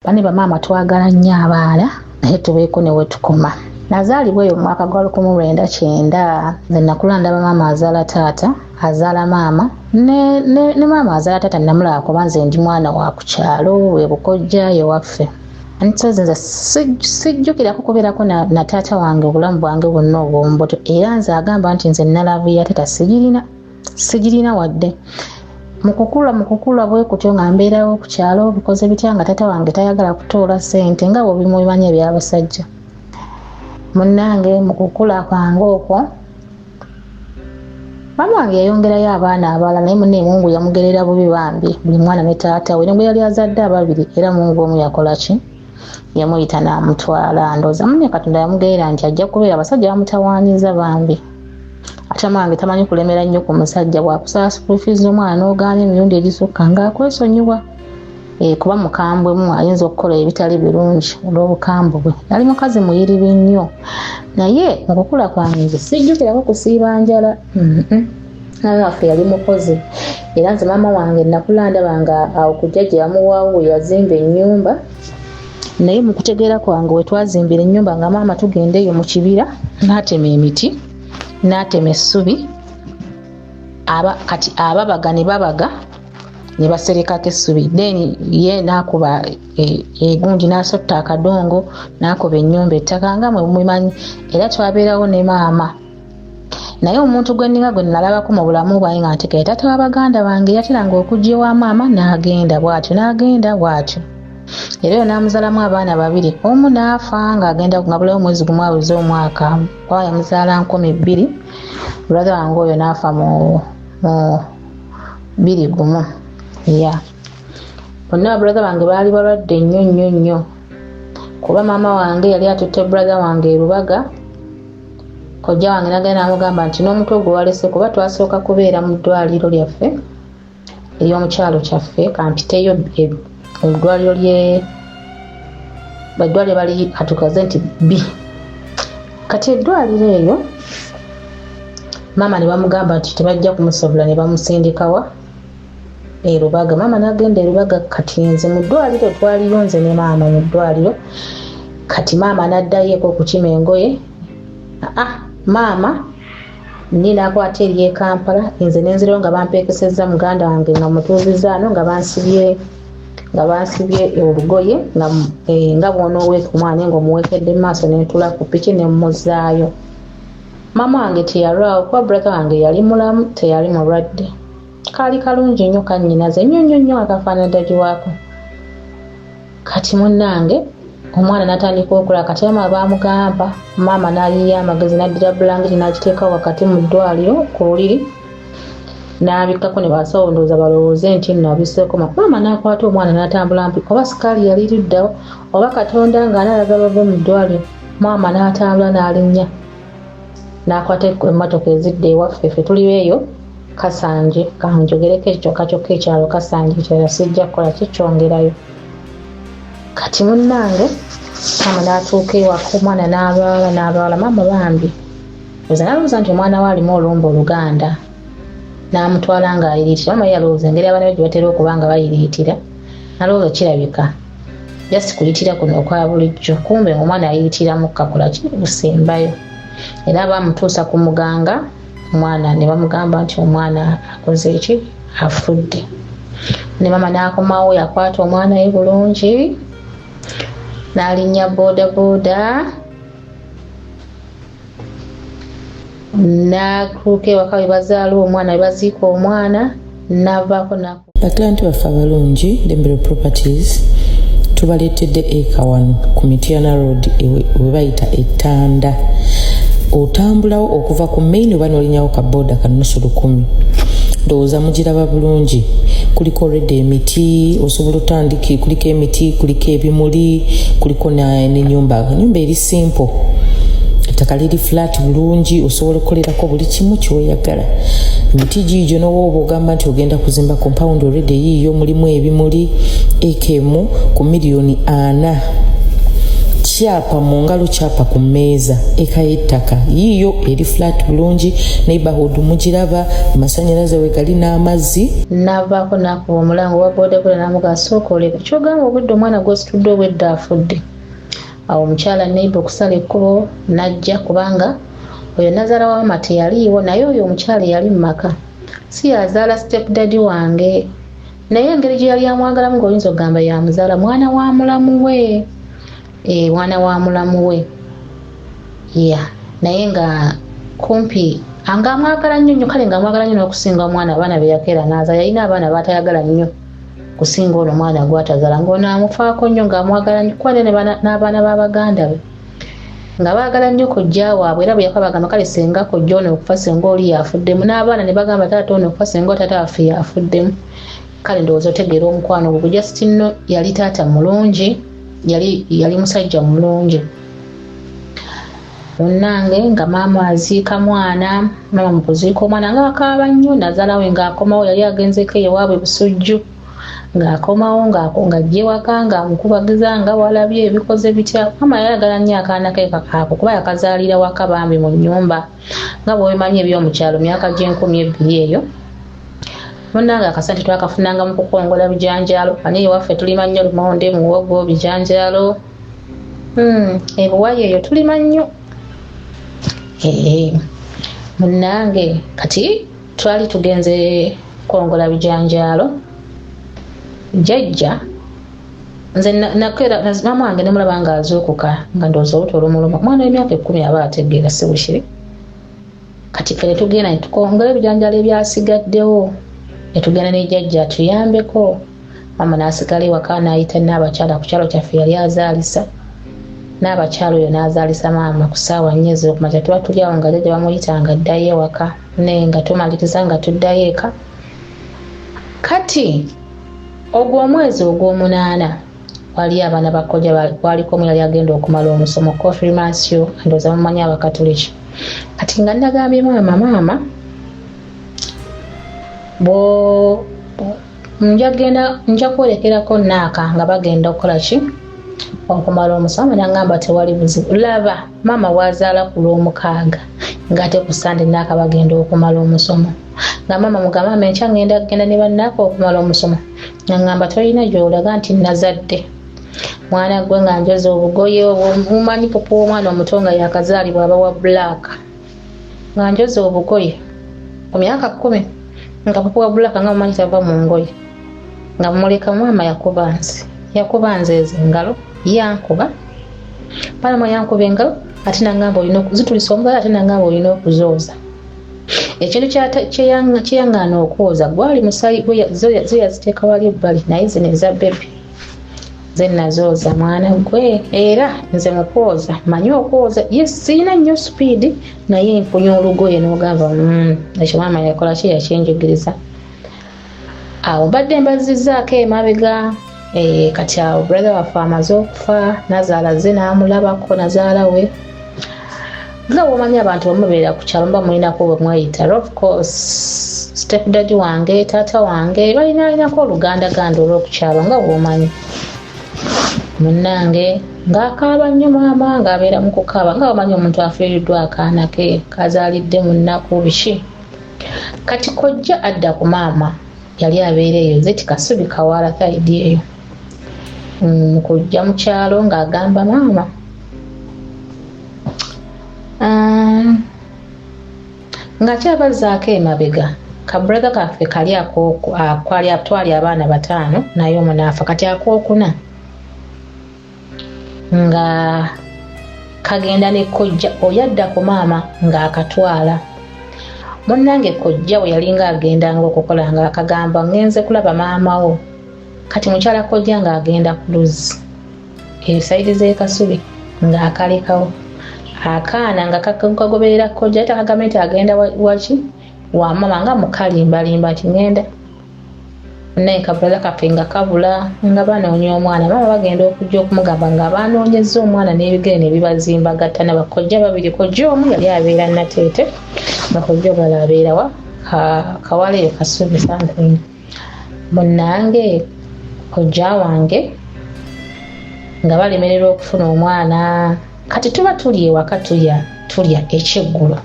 Bane bamaama twagala nnyo abaana naye tubeeko ne we tukoma. Nazaalibwa eyo mu mwaka gwa 1990. Nze nakula ndaba maama azaala taata, azaala maama ne maama azaala taata namulaba kuba nze ndi mwana wa ku kyalo we Bukojja ewaffe. Nze sijjukirako kubeerako na taata wange obulamu bwange bwonna obw'omubuto, era nze agamba nti nze nalavu ya taata sigirina wadde. Mu kukula bwe kutyo nga mbeerawo ku kyalo bikoze bitya nga taata wange tayagala kutoola ssente nga bwe bimumanyi eby'abasajja. Munnange mu kukula kwange okwo maama wange yayongerayo abaana abalala naye munne Mungu yamugerera bubi bambi buli mwana ne taata we nibwe yali azadde ababiri era Mungu omu yakola ki yamuyita n'amutwala. Ndowooza munne Katonda yamugerera nti ajja kubeera abasajja bamutawaanyiza bambi. Ate wange tamanyi kulemera nnyo ku musajja bw'akusaba school fees omwana n'ogaana emirundi egisukka ng'akwesonyiwa. Kuba mukambwemu ayinza okukola ebitali birungi olw'obukambwe bwe. Yali mukazi muyiribi nnyo naye mu kukula kwange nze sijjukirako kusiiba njala. Naye waffe yali mukozi era nze maama wange nakula ndaba nga awo ku jjajja yamuwaawo yazimba ennyumba, naye mu kutegeera kwange we twazimbira ennyumba nga maama tugenda eyo mu kibira n'atema emiti n'atema essubi, kati ababaga ne babaga ne baserekako essubi, then ye n'akuba egunji n'asotta akadongo n'akuba ennyumba ettaka nga mwe mumanyi, era twabeerawo ne maama. Naye omuntu gwe nalabako mu bulamu bwange nga ntegeera taata wa baganda bange yateranga okujja ewa maama n'agenda bw'atyo. Era oyo n'amuzaalamu abaana babiri, omu n'afa ng'agenda ngabulayo omwezi gumu aweze omwaka, kuba yamuzaala 2,000. Brother wange oyo n'afa mu 21. Bonna brother wange baali balwadde nnyo kuba maama wange yali atutte brother wange erubaga. Kojja wange n'agenda n'amugamba nti n'omutwe gwe walese, kuba twasooka kubeera mu ddwaliro lyaffe ery'omukyalo kyaffe kampiteyo eddwaliro baddwaliro bali atukaze nti B. Kati eddwaliro eyo maama ne bamugamba nti tebajja kumusobola ne bamusindikawa erubaga. Maama n'agenda erubaga. Kati nze mu ddwaliro twaliyo nze ne maama mu ddwaliro. Kati maama n'addayoeko okukima engoye. Maama nina akwata eri e Kampala, nze nenzirayo nga bampeekesezza muganda wange nga mutuuziza ano nga bansibye olugoye nga bw'onooweeka omwana ng'omuweekedde mu maaso n'entula ku piki ne mmuzaayo. Maama wange teyalwawo kuba brother wange yali mulamu, teyali mulwadde. Kaali kalungi nnyo kannyinaze nnyo akafaananyi waako. Kati munnange omwana n'atandika okula. Kati maama baamugamba, maama n'ayiiya amagezi n'addira bulangiti n'agiteeka wakati mu ddwaliro ku luliri n'abikkako ne basawo ndowooza balowooze nti nno abiseeko. Maama n'akwata omwana n'atambula mpi, oba sikaali yali luddawo oba Katonda ng'analaga bave mu ddwaliro. Maama n'atambula n'alinnya n'akwata emmotoka ezidde ewaffe, ffe tuli eyo Kasanje, kanjogereko kyokka ekyalo Kasanje ekirala sijja kukola kikyongerayo. Kati munnange maama n'atuuka ewaka, omwana n'alwala maama bambi. Nalowooza nti omwana we alimu olumba Oluganda, n'amutwala ng'ayiriitira. Maama yalowooza engeri abaana be gye batera okuba nga bayiriitira, nalowooza kirabika jasi kuyitira kuno okwa bulijjo, kumbe omwana ayiritira mu kakola busembayo. Era bamutuusa ku muganga, omwana ne bamugamba nti omwana akoze eki, afudde. Ne maama n'akomawo yakwata omwana we bulungi n'alinnya boodabooda n'atuuka ewaka we bazaala omwana, we baziika omwana n'avaako Bakiranti baffe abalungi, Lembero Properties tubaleetedde eka 1 ku Mityana Road we bayita Ettanda. Otambulawo okuva ku main oba n'olinyawo ka boda ka nusu 10. Ndowooza mugiraba bulungi. Kuliko already emiti, osobola otandika, kuliko emiti, kuliko ebimuli, kuliko n'ennyumba eri simple. Ettaka liri flat bulungi, osobola okukolerako buli kimu ky'oyagala. Emiti giigyo n'oba ogamba nti ogenda kuzimba compound already yiiyo mulimu ebimuli ekemu ku $4 million. kyapa mu ngalo kyapa ku mmeeza eka y'ettaka yiiyo eri flat bulungi neighborhood mugiraba amasanyalaze we gali n'amazzi navaako nakuba omulango wa bodaboda namugasa oleka kyogamba obudde omwana gwositudde obwedda afudde awo omukyala neighbor okusala ekkubo najja kubanga oyo nazaala wama teyaliiwo naye oyo omukyala yali mu maka si yazaala step daddy wange naye engeri gye yali amwagalamu ng'oyinza okugamba yamuzaala mwana wa mulamu we mwana wa mulamu we naye nga kumpi anga amwagala nnyo kale nga amwagala nnyo n'okusinga omwana abaana be yakeera n'azaala yalina abaana baatayagala nnyo kusinga ono omwana gwatazaala ng'ono amufaako nnyo ng'amwagala nnyo kuba n'abaana b'abaganda be nga baagala nnyo kojja waabwe era bwe yakuba bagamba kale senga kojja ono okufa senga oli yafuddemu n'abaana ne bagamba taata ono okufa senga taata waffe yafuddemu kale ndowooza otegeera omukwano ogwo just nno yali taata mulungi yali musajja mulungi munnange nga maama aziika mwana maama mu kuziika omwana nga akaaba nnyo nazaalawe ng'akomawo yali agenzeko ewaabwe busujju ng'akomawo ng'ajje waka ng'amukubagiza nga walabye ebikoze bitya maama yayagala nnyo akaana ke kakaako kuba yakazaalira waka bambi mu nnyumba nga bwebimanyi eby'omukyalo myaka gye2,000 eyo munnange akasente twakafunanga mu kukongola bijanjaalo ani ewaffe tulima nnyo lumonde muwogo bijanjaalo ebuwayi eyo tulima nnyo munnange kati twali tugenze kukongola bijanjaalo jjajja nze nakeera maama wange ne mulaba nga azuukuka nga ndowooza olubuto olumuluma omwana w'emyaka 10 aba ategeera si bushiri kati ffe ne tugenda ne tukongola ebijanjaalo ebyasigaddewo ne tugenda ne jjajja atuyambeko maama n'asigala ewaka n'ayita n'abakyala ku kyalo kyaffe yali azaalisa n'abakyala oyo n'azaalisa maama ku ssaawa 4 ez'okumakya tuba tuli awo nga jjajja bamuyitanga addayo ewaka naye nga tumaliriza nga tuddayo eka kati ogwo omwezi ogw'omunaana wali abaana bakojja waliko omu yali agenda okumala omusomo confirmation ndowooza mumanyi abakatoliki kati nga nagambye maama nja kwerekerako naaka nga bagenda okukola ki okumala omusomo nagamba tewali buzibu laba maama wazaala ku lw'omukaaga ng'ate ku sande naaka bagenda okumala omusomo nga maama mugamba enkya ngenda ne bannaako okumala omusomo ngamba tolina gy'olaga nti nazadde mwana gwe nga njoza obugoye mumanyi papa w'omwana omuto nga yakazaalibwa aba wa black nga njoza obugoye ku myaka 10 nga papa wa black nga mumanyi tava mu ngoye nga muleka maama yakuba nze ez'engalo yankuba palama yankuba engalo ate nagamba olina zitulisa omugalo ate nagamba olina okuzooza ekintu kyeyangaana okwoza gwali musayi zo yaziteeka wali ebbali naye zino eza bebi ze nazooza mwana gwe era nze mukwoza manyi okwoza siina nnyo supiidi naye nfunya olugoye n'ogamba ekyo maama yakola ki yakyenjigiriza awo mbadde mbazizzaako emabega kati awo brother waffe amaze okufa nazaala ze n'amulabako nazaala we nga womanyi abantu bamubeera ku kyalo mba mulinako bwe mweyita of course step daddy wange taata wange balinako olugandaganda olw'okukyalo nga womanyi munnange ng'akaaba nnyo maama ng'abeera mu kukaaba nga womanyi omuntu afiiriddwa akaana ke kazaalidde mu nnaku biki kati kojja adda ku maama yali abeera eyo zeti kasubi kawaala thaidi eyo kujja mu kyalo ng'agamba maama nga kyabazzaako emabega kabrother kaffe kali twali abaana 5 naye omu n'afa kati akookuna nga kagenda ne kojja oyadda ku maama ng'akatwala munnange kojja bwe yalinga agendanga okukola nga akagamba ngenze kulaba maama wo kati mukyala kojja ng'agenda ku luzi esayidi z'ekasubi ng'akalekawo akaana nga kagoberera kojja ate akagamba nti agenda waki wa maama nga mukalimbalimba nti ngenda naye kabrother kaffe nga kabula nga banoonya omwana maama bagenda okujja okumugamba nga banoonyezza omwana n'ebigere ne bibazimbagattana bakojja babiri kojja omu yali abeera nateete nga kojja omulala abeera wa kawala eyo kasubi something munnange kojja wange nga balemererwa okufuna omwana. Kati tuba tuli ewaka tulya ekyeggulo.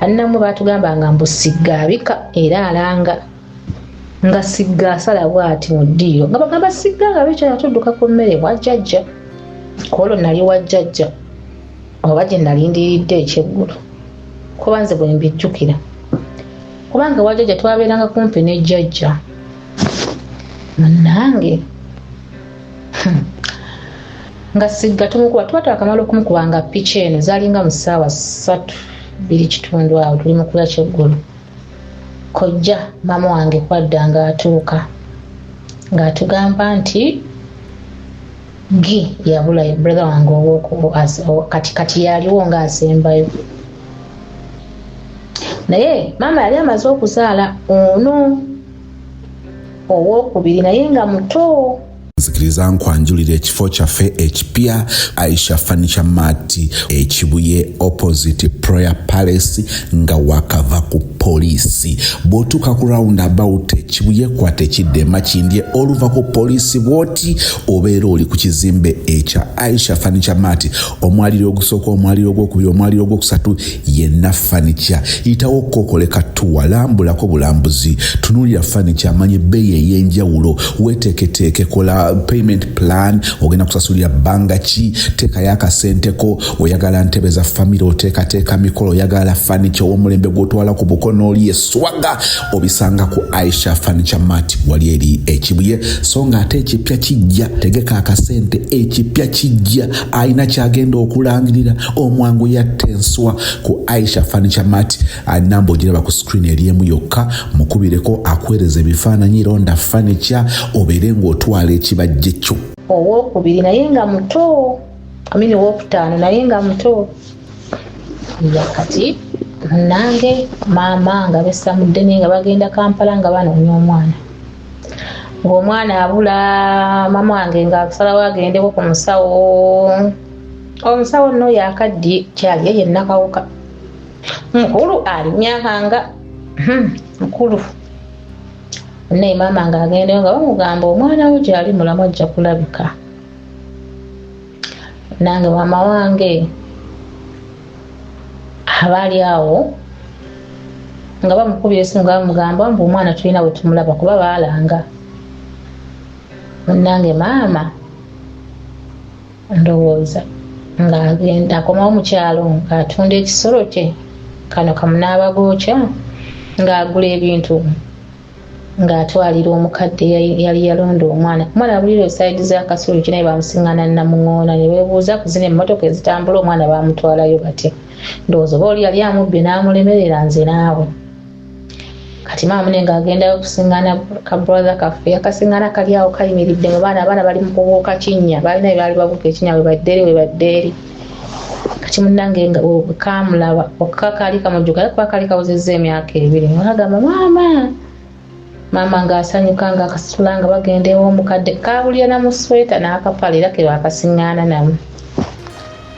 Bannamwe baatugambanga mbu Sigga abika era alanga. Nga Sigga asala bw'ati mu ddiiro. Nga bagamba Sigga nga bikyala tudduka ku mmere wa jjajja. Olwo nali wa jjajja. Oba gye nalindiridde ekyeggulo. Kuba nze bwe mbijjukira. Kubanga wa jjajja twabeeranga kumpi ne jjajja. Munnange. Nga Sigga tumukuba tuba twakamala okumukubanga piki eno zaalinga mu ssaawa 3:2 awo tuli mu kulya kyeggulo. Kojja mama wange kwadda ng'atuuka ng'atugamba nti Gi yabula brother wange kati yaliwo ng'asembayo. Naye mama yali amaze okuzaala ono owokubiri naye nga muto. Nzikiriza nkwanjulira ekifo kyaffe ekipya Aisha Furniture Mart ekibuye opposite Prayer Palace nga wakava ku polisi. Bw'otuuka ku roundabout ekibuye kwata ekidde Makindye oluva ku polisi bw'oti obeera oli ku kizimbe ekya Aisha Furniture Mart. Omwaliro ogusooka, omwaliro ogwokubiri, omwaliro ogwokusatu yenna furniture. Yitawo kokoleka tuwalambulako bulambuzi. Tunuulira furniture amanye ebbeeyi ey'enjawulo. Weeteeketeeke kola payment plan ogenda kusasulira bbanga ki, teekayo akasenteko. Oyagala ntebe za famire oteekateeka mikolo, oyagala furniture w'omulembe gw'otwala ku bukono oli eswaga, obisanga ku Aisha Furniture Mart wali eri ekibuye. So nga ate ekipya kijja, tegeka akasente ekipya kijja, alina kyagenda okulangirira. Omwangu yatte enswa ku Aisha Furniture Mart. Namba ogiraba ku screen eriemu yokka, mukubireko akwereza ebifaananyi ronda furniture obeere ng'otwala ekibajje kyo. Owokubiri naye nga muto, owokutaano naye nga muto. Kati nange maama nga bessamudde naye nga bagenda Kampala nga banoonya omwana. Ng'omwana abula, maama wange ng'asalawo agendeko ku musawo. Omusawo nno yaakaddi kyali ye Nakawuka. Mukulu ali myaka nga mukulu. Naye maama ng'agendeyo nga bamugamba omwana wo gy'ali mulamu ajja kulabika. Nange maama wange abaali awo nga bamukubira esimu nga bamugamba mbu omwana tulina bwe tumulaba kuba baalanga. Nange maama ndowooza ng'agenda akomawo mu kyalo ng'atunda ekisolo kye kano kamunaabagookya ng'agula ebintu ng'atwalira omukadde yali yalonda omwana. Omwana abulira esayidi z'akasulu kye naye bamusiŋŋana Namuŋŋoona ne beebuuza ku zino emmotoka ezitambula omwana baamutwalayo batya. Ndowooza oba oli yali amubbye n'amulemerera nze naawe. Kati maama ne ng'agenda okusiŋŋana ka brother kaffe yakasiŋŋana kali awo kayimiridde mu baana bali mu kubuuka kinnya, balina bye baali babuuka ekinnya we badde eri. Kati munnange nga kaamulaba okukakaali kamujjuka kuba kaali kawuzizza emyaka 2 ng'agamba maama ng'asanyuka ng'akasitula nga bagenda ew'omukadde kaabulira na mu sweta n'akapale era ke baakasiŋŋaana namu.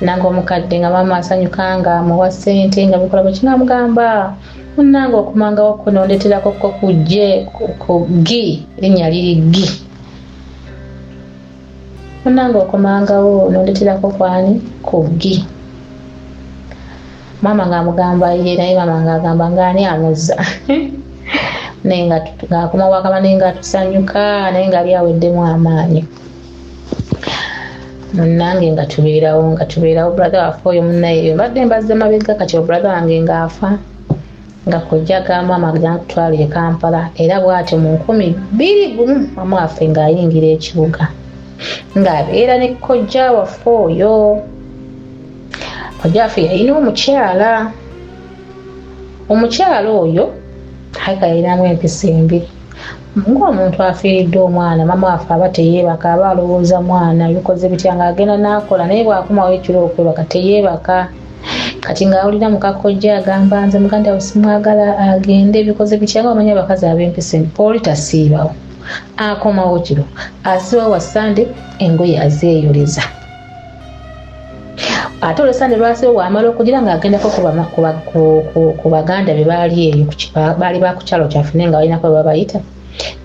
Nange omukadde nga maama asanyuka nga amuwa ssente nga bikola bwe kinamugamba munnange okumangawo kunondeterako ko kujje ku Gi, linnya liri Gi. Munnange okumangawo nondeterako kwani ku Gi. Maama ng'amugamba ye naye maama ng'agamba ng'ani amuzza. Naye ng'akomawo akaba naye ng'atusanyuka naye ng'ali aweddemu amaanyi. Munnange nga tubeerawo brother waffe oyo munnaye mbadde mbazze mabega kati brother wange ng'afa nga kojja agamba maama ajja kutwalira Kampala era bw'atyo mu 2021 maama waffe ng'ayingira ekibuga ng'abeera ne kojja waffe oyo. Kojja waffe yalina omukyala oyo hayika yalinamu empisa embi. Ng'omuntu afiiridde omwana maama waffe aba teyeebaka, aba alowooza mwana bikoze bitya ng'agenda n'akola naye bw'akomawo ekiro okwebaka teyeebaka. Kati ng'awulira mukakojja agamba nze muganda we simwagala agende bikoze bitya ng'amanyi abakazi ab'empisa embi. Pooli tasiibawo akomawo kiro asibawo wa Sande engoye azeeyoleza. Ate olwesande lwasiba bw'amala okugira ng'agendako ku baganda be baali eyo baali ba ku kyalo kyaffe naye nga balinako bwe babayita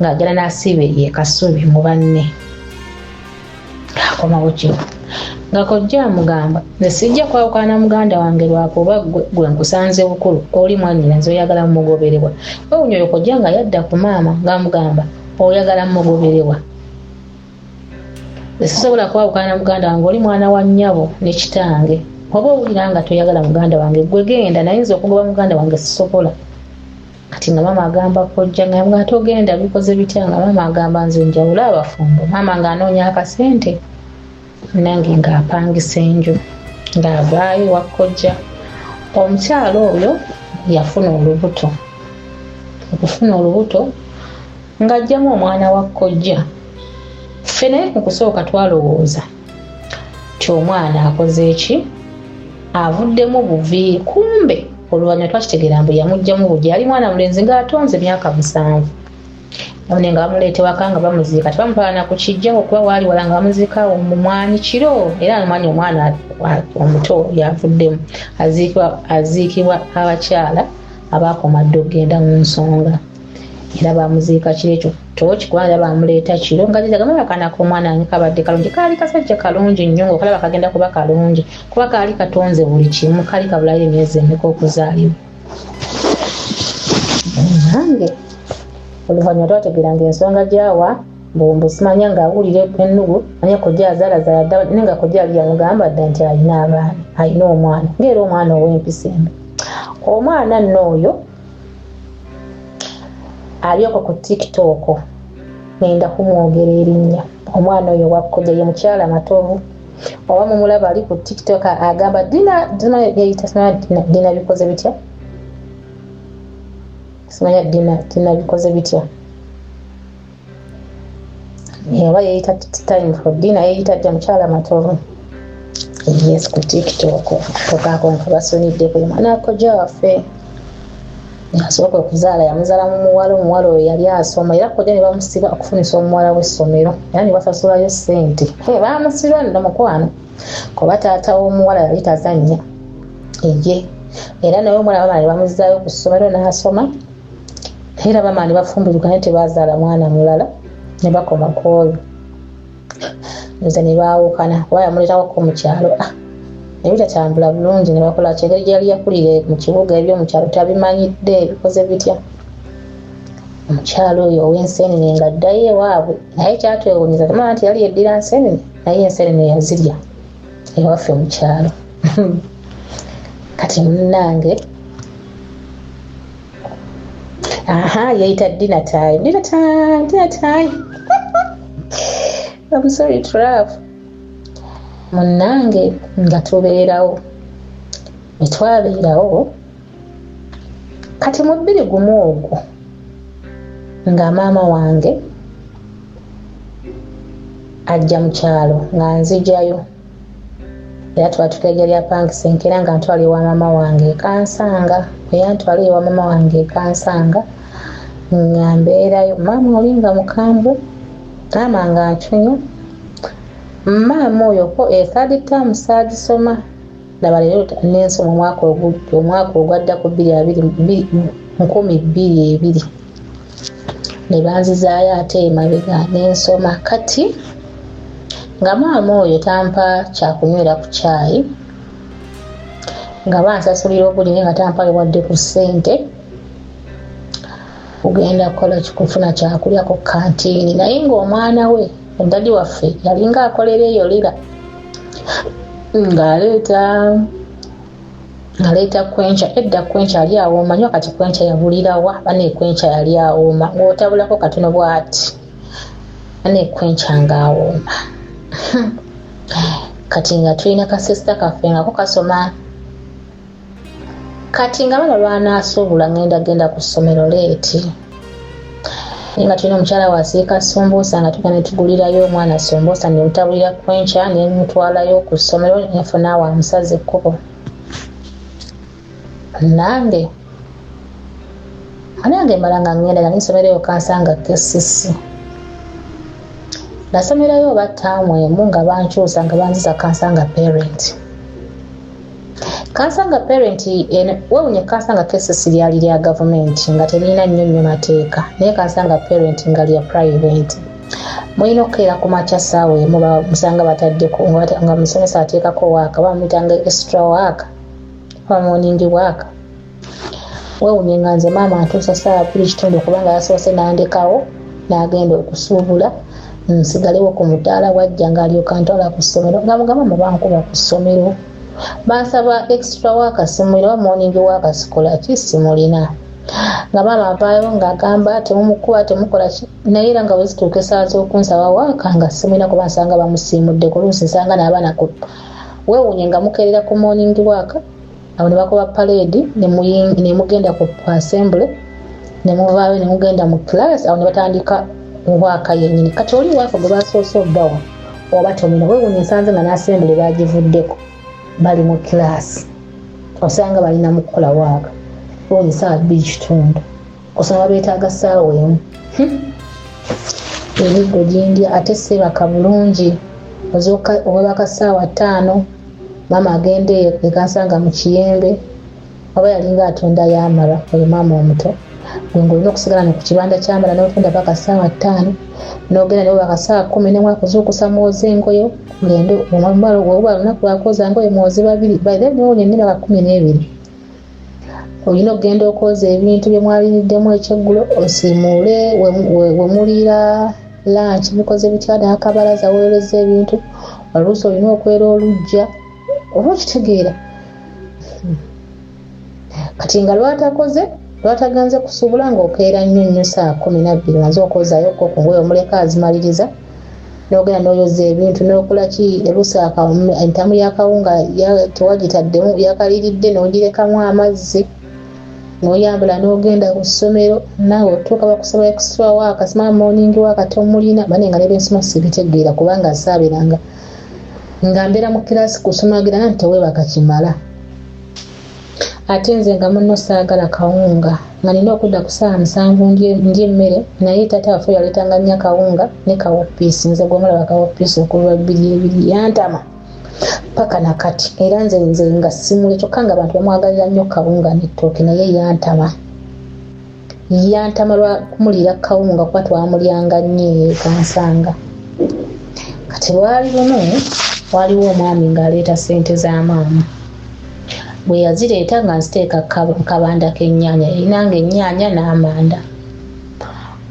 ng'agenda n'asiiba ye Kasubi mu banne. akomawo kino nga kojja amugamba nze sijja kwawukana muganda wange lwakuba gwe nkusanze bukulu oli mwannyina nze oyagala mugobererwa wewunya oyo kojja nga yadda ku maama ng'amugamba oyagala mugobererwa sisobola kwawukana muganda wange oli mwana wa nnyabo ne kitange oba owulira nga toyagala muganda wange gwe genda nayinza okugoba muganda wange sisobola kati nga maama agamba kojja nga togenda bikoze bitya nga maama agamba nze njawula abafumbo maama ng'anoonya akasente nange ng'apangisa enju ng'avaayo wa kojja omukyalo oyo yafuna olubuto okufuna olubuto ng'ajjamu omwana wa kojja ffe naye mu kusooka twalowooza ti omwana akoze eki avuddemu buviiri kumbe oluvannyuma twakitegeera mbu yamuggyamu bujja yali mwana mulenzi ng'atonze emyaka 7 none nga bamuleeta ewaka nga bamuziika tebamutwalana ku kijja okuba waali wala nga bamuziika mu mwanyi kiro era amanyi omwana omuto yavuddemu aziikibwa abakyala abaakomadde okugenda mu nsonga era bamuziika kiro ekyo toki kuba era bamuleeta kiro nga gagamba bakanako omwana wange kabadde kalungi kaali kasajja kalungi nnyo ng'okalaba kagenda kuba kalungi kuba kaali katonze buli kimu kaali kabulayo emyezi emeka okuzaalibwa nange oluvannyuma twategeeranga ensonga gyawa mbumbu simanya ng'awulira ennugu manya kojja azaalazaala dda naye nga kojja ali yamugamba dda nti alina abaana alina omwana ng'era omwana ow'empisa embi omwana nno oyo alyoko ku TikTok ngenda kumwogera erinnya omwana oyo wa kojja ye mukyala matovu oba mumulaba ali ku TikTok agamba dina bikoze bitya simanya dina bikoze bitya oba yeyita time for dinner yeyita dda mukyala matovu yes ku TikTok tokako nka basoniddeko mwana kojja waffe asooka okuzaala yamuzaala mu muwala oyo yali asoma era kojja ne bamusiba okufunisa omuwala w'essomero era ne basasulayo ssente bamusirwa nno mukwano kuba taata w'omuwala yali tazannya ye era naye omwana bamaani bamuzaayo ku ssomero n'asoma era bamaani bafumbiruganye tebazaala mwana mulala ne bakoma ku oyo nze ne baawukana kuba yamuleetawoko mu kyalo ebitatambula bulungi ne bakola kyengeri gyali yakulire mu kibuga ebyomukyalo tabimanyidde bikoze bitya omukyalo oyo ow'enseenene nga ddayo ewaabwe naye kyatwewuunyisa tamala nti yali yeddira nseenene naye enseenene yazirya ewaffe omukyalo kati munnange yeyita dinner time I'm sorry to laugh munnange nga tubeerawo netwabeerawo kati mu 2001 ogwo nga maama wange ajja mu kyalo nga nzijayo era twatukaija lyapangisa enkera nga ntwala ewa maama wange ekansanga eyantwala ewa maama wange ekansanga nga mbeerayo maama oli nga mukambwe maama nga ncunya maama oyo ko third term saagisoma laba leero nensoma omwaka ogwaddako 2022 ne banzizaayo ate emabega nensoma kati nga maama oyo tampa kyakunywera ku caayi nga bansasulira obuli naye nga tampa wadde ku ssente kugenda kukola kikufuna kyakulya ku kantiini naye ng'omwana we endadi waffe yalinga akolera eyo lira ng'aleeta kwenca edda kwenca yali awooma nnyo kati kwenca yabulirawa bane kwenca yali awooma ng'otabulako katono bw'ati bane kwenca ng'awooma kati nga tulina kasisita kaffe ngako kasoma kati nga bano lwanaasobola genda ku ssomero leeti nga tulina omukyala wasiika sombosa nga tugenda netugulirayo omwana sombosa nemutabulira kwenca nemutwalayo ku ssomero nefunaawo amusaze ekkubo nange mala nga ngenda nga nisomereyo kansanga KCC nasomerayo oba ttaamu emu nga bankyusa nga banziza kansanga parent kansanga parent wewunye kansanga KCC lyali lya gavumenti nga terina nnyo mateeka naye kansanga parent nga lya private mulina okukeera ku makya ssaawa emu musanga bataddeko nga musomesa ateekako waaka bamuyitanga extra waaka oba morning waaka. Weewuunye nga nze maama ntuusa ssaawa 2:30 kubanga yasoose n'andekawo n'agenda okusuubula nsigalewo ku mudaala wajja ng'alyoka ntwala ku ssomero nga mugamba bankuba ku ssomero bansaba extra waaka simulina oba morning waaka sikola ki simulina nga maama avaayo ng'agamba temumukuba temukola ki naye era nga bwe zituuka essaawa z'okunsaba waaka nga simulina kuba nsanga bamusiimudde ku luusi nsanga n'abaana ku weewuunye nga mukeerera ku morning waaka abo ne bakuba parade ne mugenda ku assembly ne muvaayo ne mugenda mu class awo ne batandika waaka yennyini kati oli waaka gwe basoose obbawa oba tomina weewuunye nsanze nga n'assembly baagivuddeko bali mu class osanga balina mu kukola waaka weewuunye ssaawa 2:30 osanga beetaaga ssaawa emu emiggo gindya ate seebaka bulungi obwebaka ssaawa 5 maama agenda eyo ekansanga mu kiyembe oba yalinga atunda yamala oyo maama omuto gwe ng'olina okusigala ku kibanda kyamala n'otunda paka ssaawa 5 n'ogenda naye baka ssaawa 10 ne mwakuzuukusa mwoza engoye ngendo omwambalo gwoba olunaku lwakoza ngoye mwozi 2 by then niwo nyine baka 12 olina okugenda okwoza ebintu bye mwaliriddemu ekyeggulo osimuule we muliira lunch mukoze bitya n'akabalaza weereza ebintu oluusi olina okwera olujja oba okitegeera kati nga lwataganze kusuubula ng'okeera nnyo ssaawa 12 maze okozaayo ku ngoye omuleka azimaliriza n'ogenda n'oyoza ebintu n'okola ki oluusi entamu y'akawunga tewagitaddemu yakaliridde n'ogirekamu amazzi n'oyambala n'ogenda ku ssomero naawe otuuka bakusaba extra waaka simala morning waaka tomulina bane nga nebensoma sibitegeera kubanga asaaberanga nga mbeera mu kiraasi kusomagira nti teweebaka kimala ate nze nga munno saagala kawunga nga nina okudda ku ssaawa 7 ndya emmere naye taata waffe yaleetanga nnyo kawunga ne kawopiisi nze gwemulaba kawopiisi okulwa 2 yantama paka nakati era nze nga simule kyokka nga abantu bamwagalira nnyo kawunga n'ettooke naye yantama lwa kumuliira kawunga kuba twamulyanga nnyo ekansanga kati lwali lumu waliwo omwami ng'aleeta ssente z'amaama bwe yazireeta nga nziteeka kabanda k'ennyaanya erinanga ennyaanya n'amanda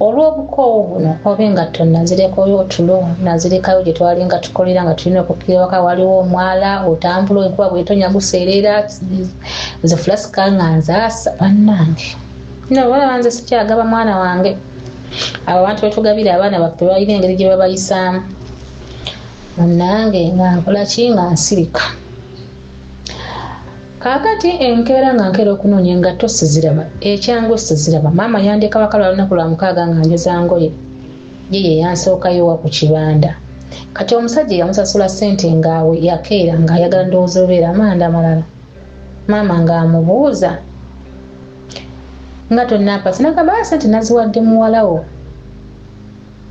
olw'obukoowu buno oba engatto nazirekayo otulo nazirekayo gye twalinga tukolera nga tulina okukkira waka waliwo omwala otambula enkuba bw'etonya guseerera zifulasika nga nzaasa bannange balaba nze sikyagaba mwana wange abo abantu betugabira abaana baffe balina engeri gye babayisaamu nange nga nkola ki nga nsirika kaakati enkeera nga nkeera okunoonya engatto siziraba ekyangu siziraba maama yandeka wakala lunaku lwa 6 nga njoza ngoye ye yansookayo wa ku kibanda kati omusajja yamusasula ssente ngaawe yakeera ng'ayagala ndowooza obeera amanda malala maama ng'amubuuza nga tonnampa sinagamba ssente naziwadde muwalawo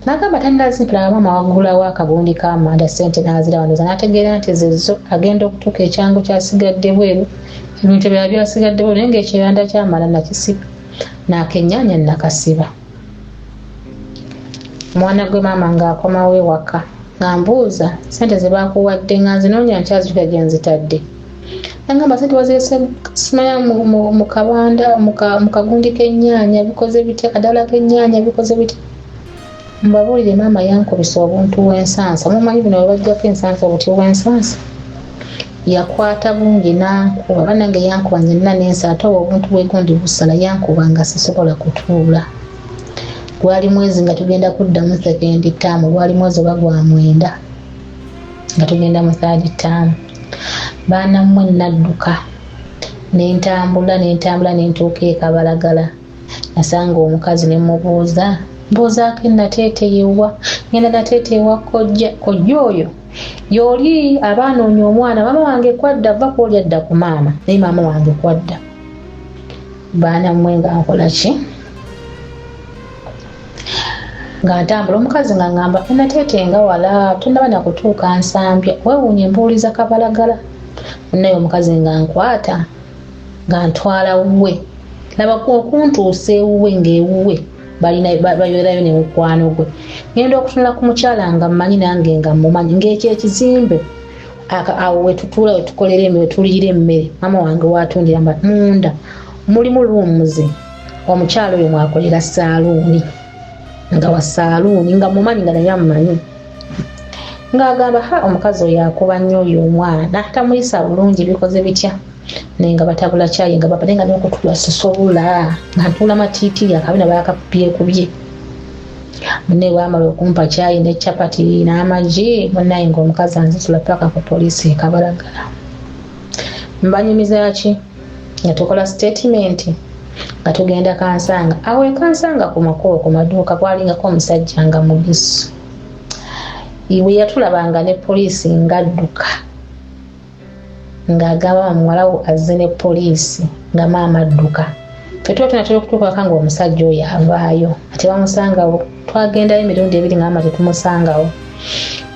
nagamba tandinazimpira maama wagulawo akagundi k'amanda ssente n'azira wandoza n'ategeera nti zezo agenda okutuuka ekyangu kyasigadde bweru ebintu byaba byasigadde bweru naye ng'ekibanda ky'amanda nakisiba n'akennyaanya nakasiba omwana gwe maama ng'akomawo ewaka ng'ambuuza ssente ze baakuwadde nga nzinoonya nkyazituka gye nzitadde nagamba ssente wazirese simanya mu kabanda mu kagundi k'ennyaanya bikoze bitya kadala k'ennyaanya bikoze bitya mbabuulire maama yankubisa obuntu bw'ensansa mumanyi bino bwe bajjako ensansa obuti bw'ensansa yakwata bungi n'ankuba bannange yankuba nze nina n'ensa ate obwo obuntu bwegundi busala yankuba nga sisobola kutuula gwali mwezi nga tugenda kuddamu sekendi ttaamu gwali mwezi oba gwa 9 nga tugenda mu third term baana mmwe nadduka nentambula nentuuka ekabalagala nasanga omukazi ne mubuuza mbuuzaako nateeteyewa ngenda nateeteyewa kojja oyo y'oli abaanoonya omwana maama wange kwadda va kwoli adda ku maama naye maama wange kwadda baana mmwe nga nkola ki nga ntambula omukazi nga ngamba nateetenga wala tonnaba nakutuuka nsambya weewuunye mbuuliza kabalagala naye omukazi nga nkwata nga ntwala wuwe laba okuntuusa ewuwe ng'ewuwe bayorayo ne mukwano gwe ngenda okutunula ku mukyala nga mmanyi nange nga mumanyi ng'ekyo ekizimbe awo wetutuula wetukolera emmere tuliyira emmere mama wange watundira munda mulimu luumuzi omukyala oyo mwakolera saaluuni nga wa saaluuni nga mumanyi nga naye amumanyi ng'agamba omukazi oyo akuba nnyo oyo omwana tamuyisa bulungi bikoze bitya naye nga batabula kyayi nga babadde nga n'okutula sosobola nga ntuula matiitiri akabina bakapyekubye munne bwamala okumpa kyayi ne capati n'amagi munnaye ng'omukazi anzitula paka ku poliisi ekabalagala mbanyumiza ki nga tukola statement nga tugenda Kansanga awo Kansanga ku makubo ku maduuka kwalingako omusajja nga mugisu iwe yatulabanga ne poliisi ngadduka ng'agamba muwala wo azze ne poliisi nga maama adduka fetuba tunatera okutuukako nga omusajja oyo avaayo ate bamusangawo twagendayo emirundi ebiri nga mama tetumusangawo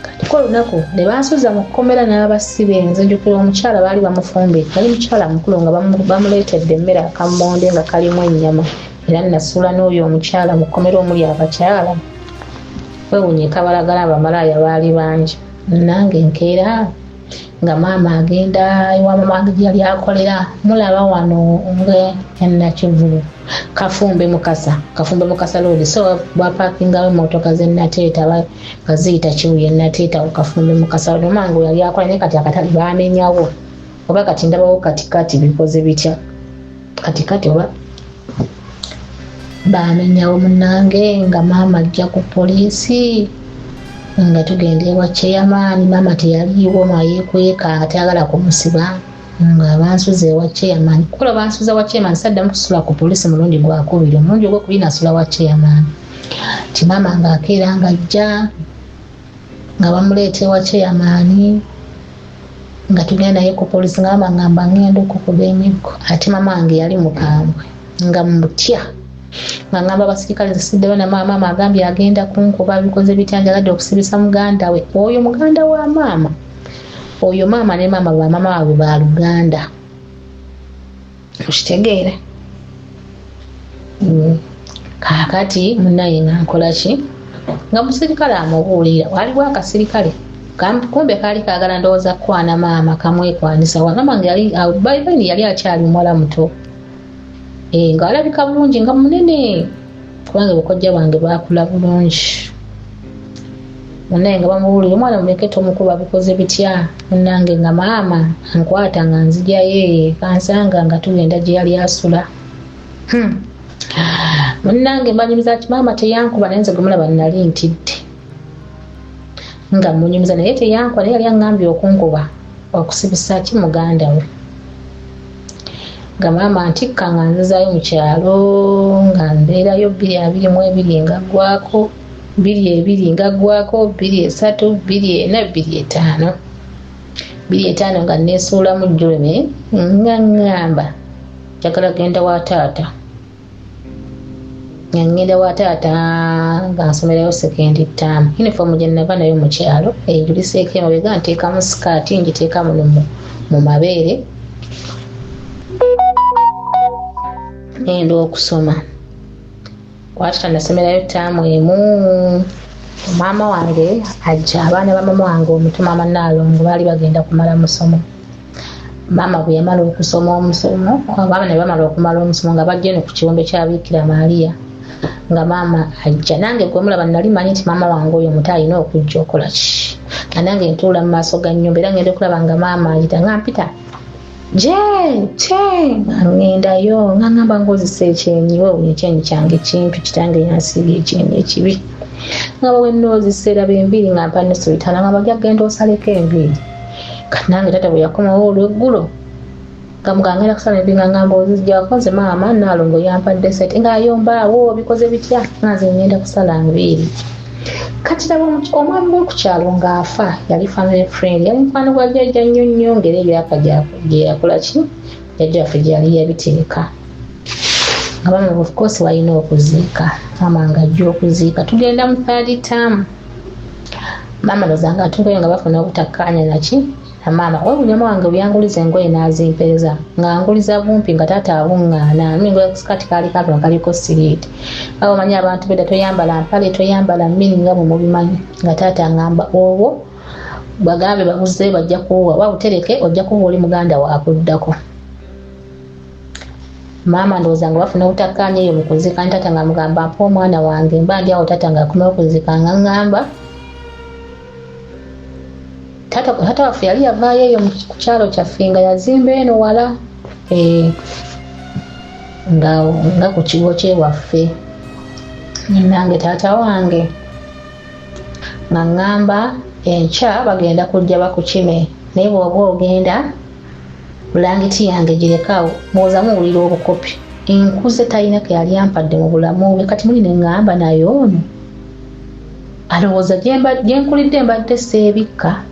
katiko olunaku ne bansuza mu kkomera n'abasibe nze njukira omukyala baali bamufumbe yali mukyala mukulu nga bamuleetedde emmere akamonde nga kalimu ennyama era nasuula n'oyo omukyala mu kkomera omuli abakyala wewunye kabalagala abamalaaya baali bangi nange nkeera nga maama agenda ewa mama wange gyeyali akolera mulaba wano Nakivulu Kafumbe Mukasa road so bwapakingawo emmotoka zennateeta baziyita Kiwuye nateeta Kafumbe Mukasa road mangu yali akola naye kati akatali bamenyawo oba kati ndabawo katikati bikoze bitya katikati oba bamenyawo munnange nga maama ajja ku poliisi nga tugenda ewa chairman mama teyaliiwo mwayekweka atayagala kumusiba nga bansuza ewa chairman kukola bansuza wa chairman sadda mukusula ku poliisi mulundi gwakubiri omulundi ogwokubiri nasula wa chairman ti mama nga akeera nga ajja nga bamuleeta ewa chairman nga tugenda naye ku poliisi nga mama ngamba ngenda okukuba emiggo ate mama wange yali mukambwe nga mutya nga ngamba abasirikale zisidde bana mama agambye agenda kunkuba bikoze bityanjagadde okusibisa muganda we oyo muganda wa mama oyo mama ne mama ba mama waabwe ba Luganda okitegeera kakati munnaye nga nkola ki nga musirikale amubuulira waliwo akasirikale kumbe kaali kaagala ndowooza kwana maama kamwekwanisa wa mama yali akyali muwala muto nga alabika bulungi nga munene kubanga bukojja bwange bakula bulungi munnaye nga bamubuulira omwana muleke tomukuba bikoze bitya munnange nga maama ankwata nga nzijayo Kansanga nga tugenda gye yali asula munnange mbanyumiza ki maama teyankuba naye nze gumulaba nali ntidde nga munyumiza naye teyankuba naye yali aŋŋambye okunkuba okusibisa ki muganda we nga maama ntikka nga nzizaayo mu kyalo nga mbeerayo 222 nga ggwako 22 nga ggwako 23 24 25 nga neesuulamu jjuleme nga ŋŋamba njagala genda wa taata nga ngenda wa taata nga nsomerayo sekendi ttaamu yunifoomu gye nava nayo mu kyalo ejuliseeko emabega nteekamu sikaati ngiteekamu mu mabeere ngenda okusoma kwatata nasomerayo ttaamu emu maama wange ajja abaana ba mama wange omuto maama Naalongo baali bagenda kumala musomo maama bwe yamala okusoma omusomo abaana ne bamala okumala omusomo nga bajja ne ku kiwumbe kya Bikira Maria nga maama ajja nange gwe mulaba nali manyi nti maama wange oyo muto alina okujja okola ki nga nange ntuula mu maaso ga nnyumba era ngenda okulaba nga maama ayita nga mpita ngendayo nga ngamba ngozesa ekyenyi wewe ekyenyi kyange kimpi kitange yansiibye ekyenyi ekibi nga bawe nnoozisera bembiri nga mpa nesobitana nga bagya genda osaleko embiri kati nange tata bwe yakomawo olweggulo nga mugangenda kusala embiri nga ngamba ozijjako nze maama Naalongo yampadde sente ng'ayombaawo bikoze bitya nga nze ngenda kusala mbiri kati laba omwami w'okukyalo ng'afa yali family friend yali mukwano gwa jjajja nnyo nnyo ng'era ebyapa gye yakola ki jjajja waffe gye yali yabiteeka nga mama of course walina okuziika mama nga ajja okuziika tugenda mu third term Mama lozanga atungoye nga bafuna obutakkaanya naki na mama we bunyama wange byanguliza engoye n'azimpeeza ng'anguliza bumpi nga taata abuŋŋaana mingo sikati kaali kato nga kaliko siriiti awo manyi abantu beda toyambala mpale toyambala mini nga bwe mubimanyi nga taata aŋŋamba obwo bagambe babuze bajja kuwa wabutereke ojja kuba oli muganda waakuddako. Mama ndowooza nga bafuna obutakkaanya eyo mu kuzika taata nga mugamba mpa omwana wange mba ndi awo taata nga akomawo okuzika nga ŋŋamba Tata waffe yali yavaayo eyo mu kyalo kyaffe nga yazimba eno wala nga ku kigo kyewaffe. Nange taata wange nga ŋŋamba enkya bagenda kujja bakukime naye bw'oba ogenda bulangiti yange girekawo muwoza muwulira obukopi enkuze talina ke yali ampadde mu bulamu bwe kati muli ne ŋŋamba naye ono alowooza gye nkulidde mbadde seebikka.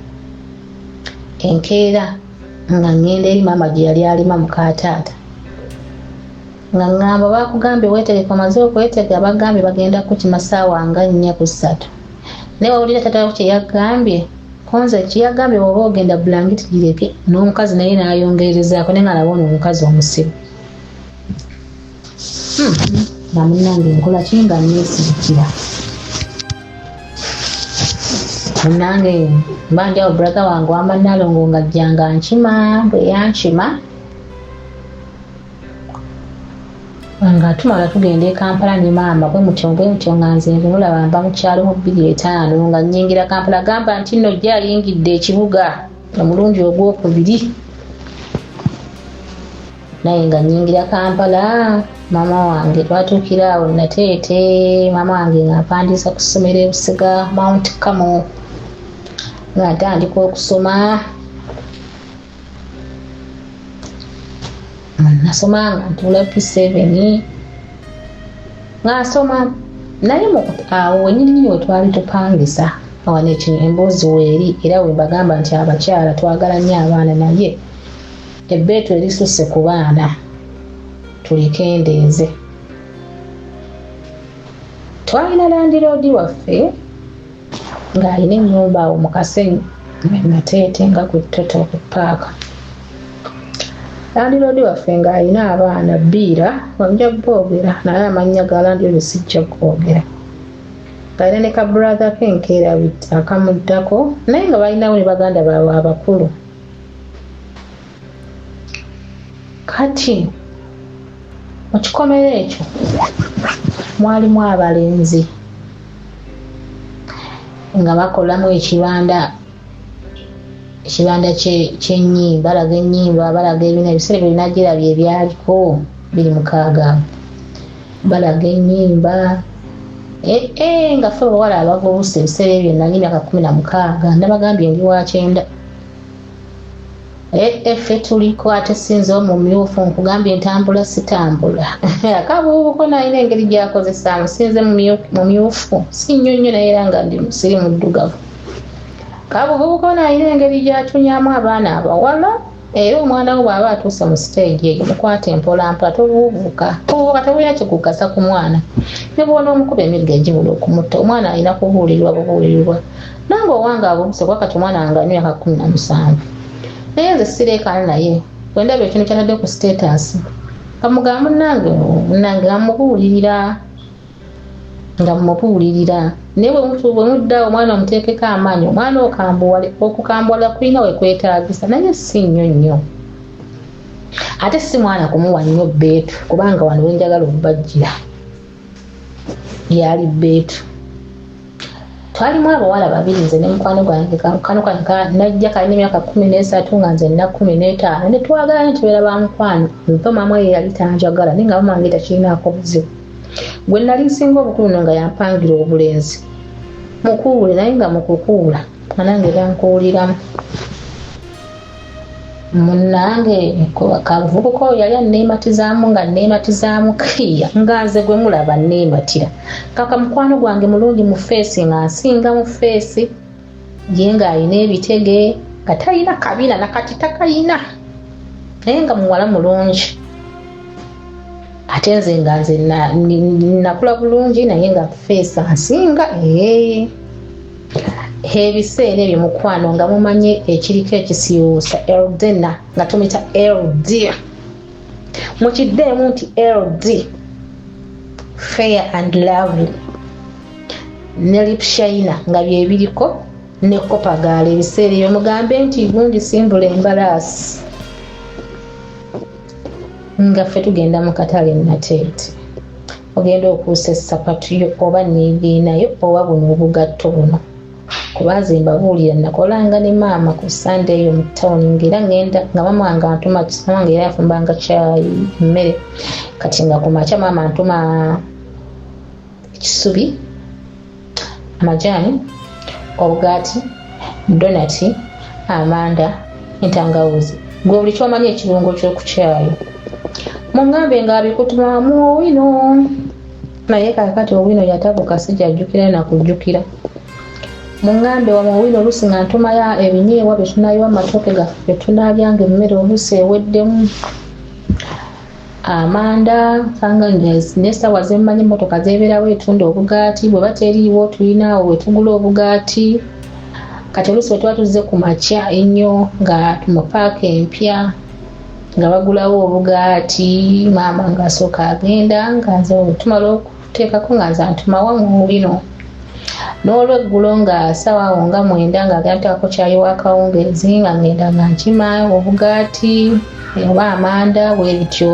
Enkeera nga ngenda eri maama gye yali alima muka taata nga ŋŋamba bakugambye weetereka omaze okwetega bagambye bagenda kukima ssaawa nga 4-3 naye wawulira taata kye yagambye konze kye yagambye bw'oba ogenda bulangiti gireke n'omukazi naye n'ayongerezaako naye nga nabona omukazi omusiru nga munnange nkola ki nga neesirikira munnange mba ndi awo brother wange wamba Nalongo nga ajjanga nkima bwe yankima nga tumala tugenda e Kampala ne maama bwe mutyo nga nze nvunula mba mu kyalo mu 2:5 nga nnyingira Kampala gamba nti nno gye ayingidde ekibuga omulundi ogwokubiri naye nga nnyingira Kampala maama wange twatuukira awo Nateete maama wange nga mpandiisa ku ssomero e Busiga Mount Kamo nga ntandika okusoma nasoma nga ntuula P7 nga nsoma naye awo wenyini we twali tupangisa awana emboozi weeri era we bagamba nti abakyala twagala nnyo abaana naye ebbeetu erisusse ku baana tulikendeeze. Twalina landiroodi waffe ng'alina ennyumba awo mu Kasenyi Nateete nga ku Toto ku paaka. Landiroodi waffe ng'alina abaana Bbiira wajja boogera naye amannya ga landiroodi sijja kwogera. Ng'alina ne ka brother ke Enkeera akamuddako naye nga balinawo ne baganda baabwe abakulu. Kati mu kikomero ekyo mwalimu abalenzi nga bakolamu ekibanda ky'ennyimba balaga ennyimba balaga ebina ebiseera bye binagirabye ebyaliko 26 balaga ennyimba nga ffe bawala abavubusa ebiseera ebyo nali emyaka 16 nabagambye ndi wa 9 ffe tuliko ate sinzewo mu myufu nkugambye ntambula sitambula akabuubuko nalina engeri gyakozesaamu sinze mu myufu si nnyo nnyo naye era nga ndi musiri muddugavu kabuubuko nalina engeri gyatunyamu abaana abawala era omwana wo bw'aba atuuse mu stage eyo mukwata empolampola tobuubuka tebulina kikugasa ku mwana ne bwona omukuba emigga egibula okumutta omwana alina kubuulirirwa bubuulirirwa nange owange abubuse kwa kati omwana wange alina emyaka 17 naye nze sireekaana naye bwendaba ekintu kyatadde ku status kamugamba munnange nga mumubuulirira naye bwe muddawo omwana omuteekeko amaanyi omwana okukambwala kulina wekwetaagisa naye si nnyo nnyo ate si mwana kumuwa nnyo bbeetu kubanga wano wenjagala okubajjira yali bbeetu. Twalimu abawala babiri nze ne mukwano gwange kano najja kalina emyaka 13 nga nze nina 15 ne twagala ne tubeera ba mukwano mpa maama ye yali tanjagala naye nga maama wange takirinaako buzibu gwe nali nsinga obukulu nga yampangira obulenzi mukuule naye nga mukukuula nange bankuuliramu munnange kavubuko yali anneematizaamu nga nneematizaamu kiya nga nze gwe mulaba nneematira kaka mukwano gwange mulungi mu feesi nga nsinga mu feesi ye ng'alina ebitege nga talina kabina nakati takayina naye nga muwala mulungi ate nze nga nze nakula bulungi naye nga feesi nsinga ebiseera ebyo mukwano nga mumanye ekiriko ekisiyuusa Eldena nga tumita LD mukiddeemu nti LD fair and lovely ne lip shiner nga byebiriko ne kopagaala ebiseera ebyo mugambe nti gundi simbula embalaasi nga ffe tugenda mu katale Nateete ogenda okuusa essapatu yo oba neegeenayo oba buno obugatto buno kubazimba buulira nakolanga ne maama ku Sunday eyo mu town ngera ngenda nga maama wange antuma kisange era yafumbanga caayi mmere kati nga ku makya maama antuma ekisubi amajaani obugaati donati amanda entangawuzi gwe buli kyomanyi ekirungo ky'okukyayo mungambe nga abikutumamu owino naye kakati owino yatabuka sijajjukira na kujjukira mungambe wa owino olusi nga ntuma ya ebinyeebwa bye tunayiwa amatooke gaffe tunalyanga emmere olusi eweddemu amanda kanga n'essawa zemmanyi emmotoka zeebeerawo etunda obugaati bwe bateriiwo tulinaawo wetugula obugaati kati olusi bwe tuba tuzze ku makya ennyo nga mu paaka empya nga bagulawo obugaati maama ng'asooka agenda nga nze tumala okuteekako nga nze ntumawa mu bino n'olweggulo nga ssaawa nga 9 nga agenda nteekako kyayi wa kawungeezi nga ngenda nga nkima obugaati oba amanda bwe bityo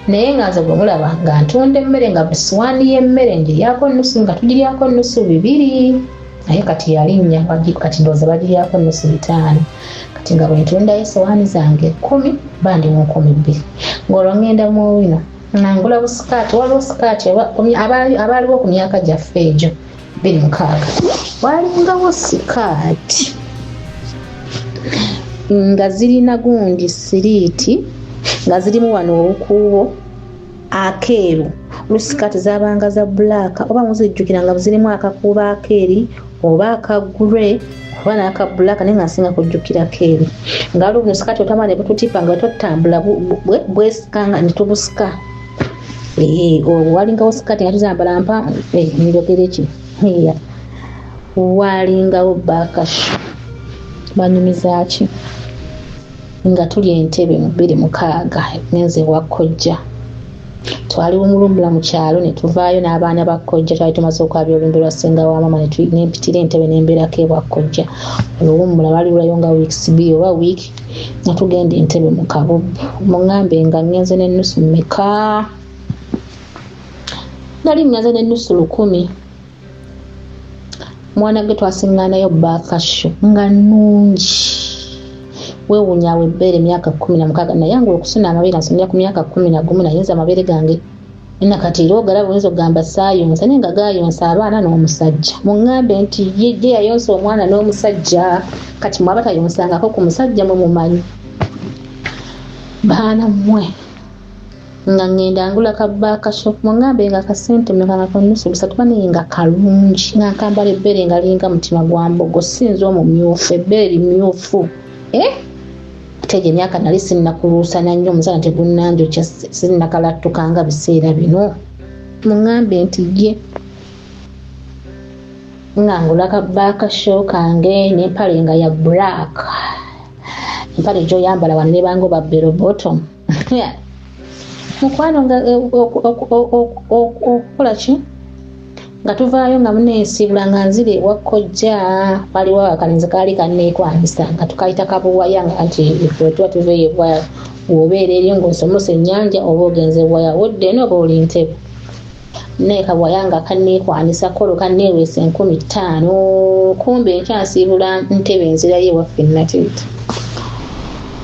naye nga nze bwe mulaba nga ntunda emmere nga busiwaani y'emmere ngiryako nnusu nga tugiryako nnusu 2 naye kati yalinnya kati ndowooza bagiryako nnusu 5 kati nga bwe ntundayo essowaani zange 10 bandi mu 12 ng'olwo ngenda mu wino ngula busikaati waliwo sikaati abaaliwo ku myaka gyaffe egyo 26 walingawo sikaati nga zirina gundi siriiti nga zirimu wano obukuubo akeeru lusikaati zabanga za bbulaaka oba muzijjukira nga zirimu akakuubo akeeri oba akagure oba n'akabbulaaka naye nga nsinga kujjukira keeru nga waliwo buno sikaati otamala ne bututipa nga totambula bwesikanga ne tubusika walingawo sikaati nga tuzambala mpa njogere ki walingawo baakashu banyumiza ki nga tuli Entebbe mu 26 nenze wakkojja twali omulumbula mu kyalo ne tuvaayo n'abaana bakkojja twali tumaze okwabya olumbe lwa ssenga wa maama nempitira Entebbe nembeerako ewakkojja oluwummula baliwulayo nga weeks 2 oba wiiki nga tugenda Entebbe mu kabubbu muŋŋambe nga ngenze n'ennusu mmeka nali ngenze n'ennusu 1,000 mwana gwe twasiŋŋaanayo baakashu nga nnungi weewuunyaawo ebbeere emyaka 16 naye nga okusuna amabeere nsomera ku myaka 11 nayinza amabeere gange nakati era ogalaba oyinza okugamba saayonsa naye nga gaayonsa abaana n'omusajja muŋŋambe nti ye yayonsa omwana n'omusajja kati mwaba tayonsangako ku musajja mwe mumanyi baana mmwe nga ngenda ngula kabbaakasho muŋŋambe nga kasente mmeka nga nnusu 3 naye nga kalungi nga nkambala ebbeere nga linga mutima gwa mbogo sinza omumyufu ebbeere limyufu ate emyaka nali sinnakuluusana nnyo omusana tegunnanjokya sinnakalattukanga biseera bino muŋŋambe nti ye nga ngula kabbaakasho kange n'empale nga ya black empale gy'oyambala wano nebanga oba bero bottom mukwano nga okukola ki nga tuvaayo nga muneesiibula nga nzire ewakkojja waliwo akalenzi kaali kanneekwanisa nga tukayita kabuwaya nga nti bwe tuba tuveeyo bwaya bw'obeera eri ng'osomosa ennyanja oba ogenze bwaya wodde eno oba oli Ntebbe naye kabuwaya nga kanneekwanisa kolo kanneeweesa 15,000 kumbe nkyansiibula Ntebbe enzirayo ewaffe Nateete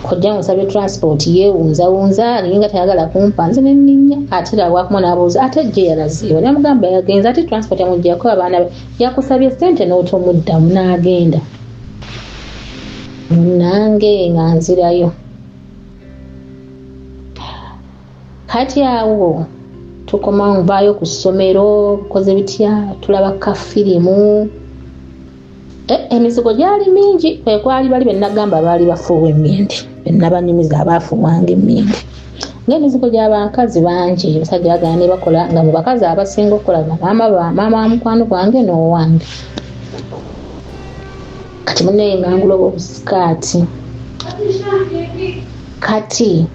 kojja musabye transport yeewunzawunza alinga tayagala kumpa nze nenninya ate lwakumu n'abuuza ate gye yalaziwa namugamba yagenza ate transport yamuggyako abaana be yakusabye ssente n'otomuddamu n'agenda nange nga nzirayo kati awo tukoma nvaayo ku ssomero koze bitya tulaba kafirimu emizigo gyali mingi kwali bali bennagamba baali bafuuwa emmindi bennabanyumiza abaafuwanga emmindi ng'emizigo gy'abakazi bangi basajja bagana ne bakola nga mu bakazi abasinga okukola maama wa mukwano gwange n'owange kati munne ngangula obuskaati kati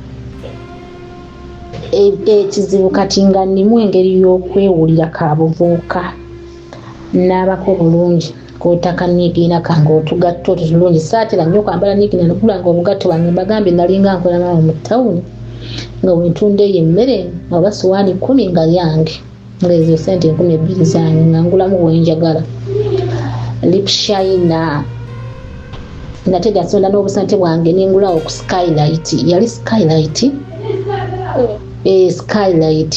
ekizibu kati nga nnimu engeri y'okwewulira kabuvubuka n'abako bulungi kotaka nigina kange otugatto tulungi saatera nnyo kwambala nigina nokulanga obugatto bange mbagambye nalinga nkola nawe mu tawuni nga wentunda eyo emmere oba suwaani 10 nga yange ngaezo sente 12 zange nga ngulamu bwenjagala lipshina natega sonda n'obusente bwange nengulawo ku skylight yali skylight skylight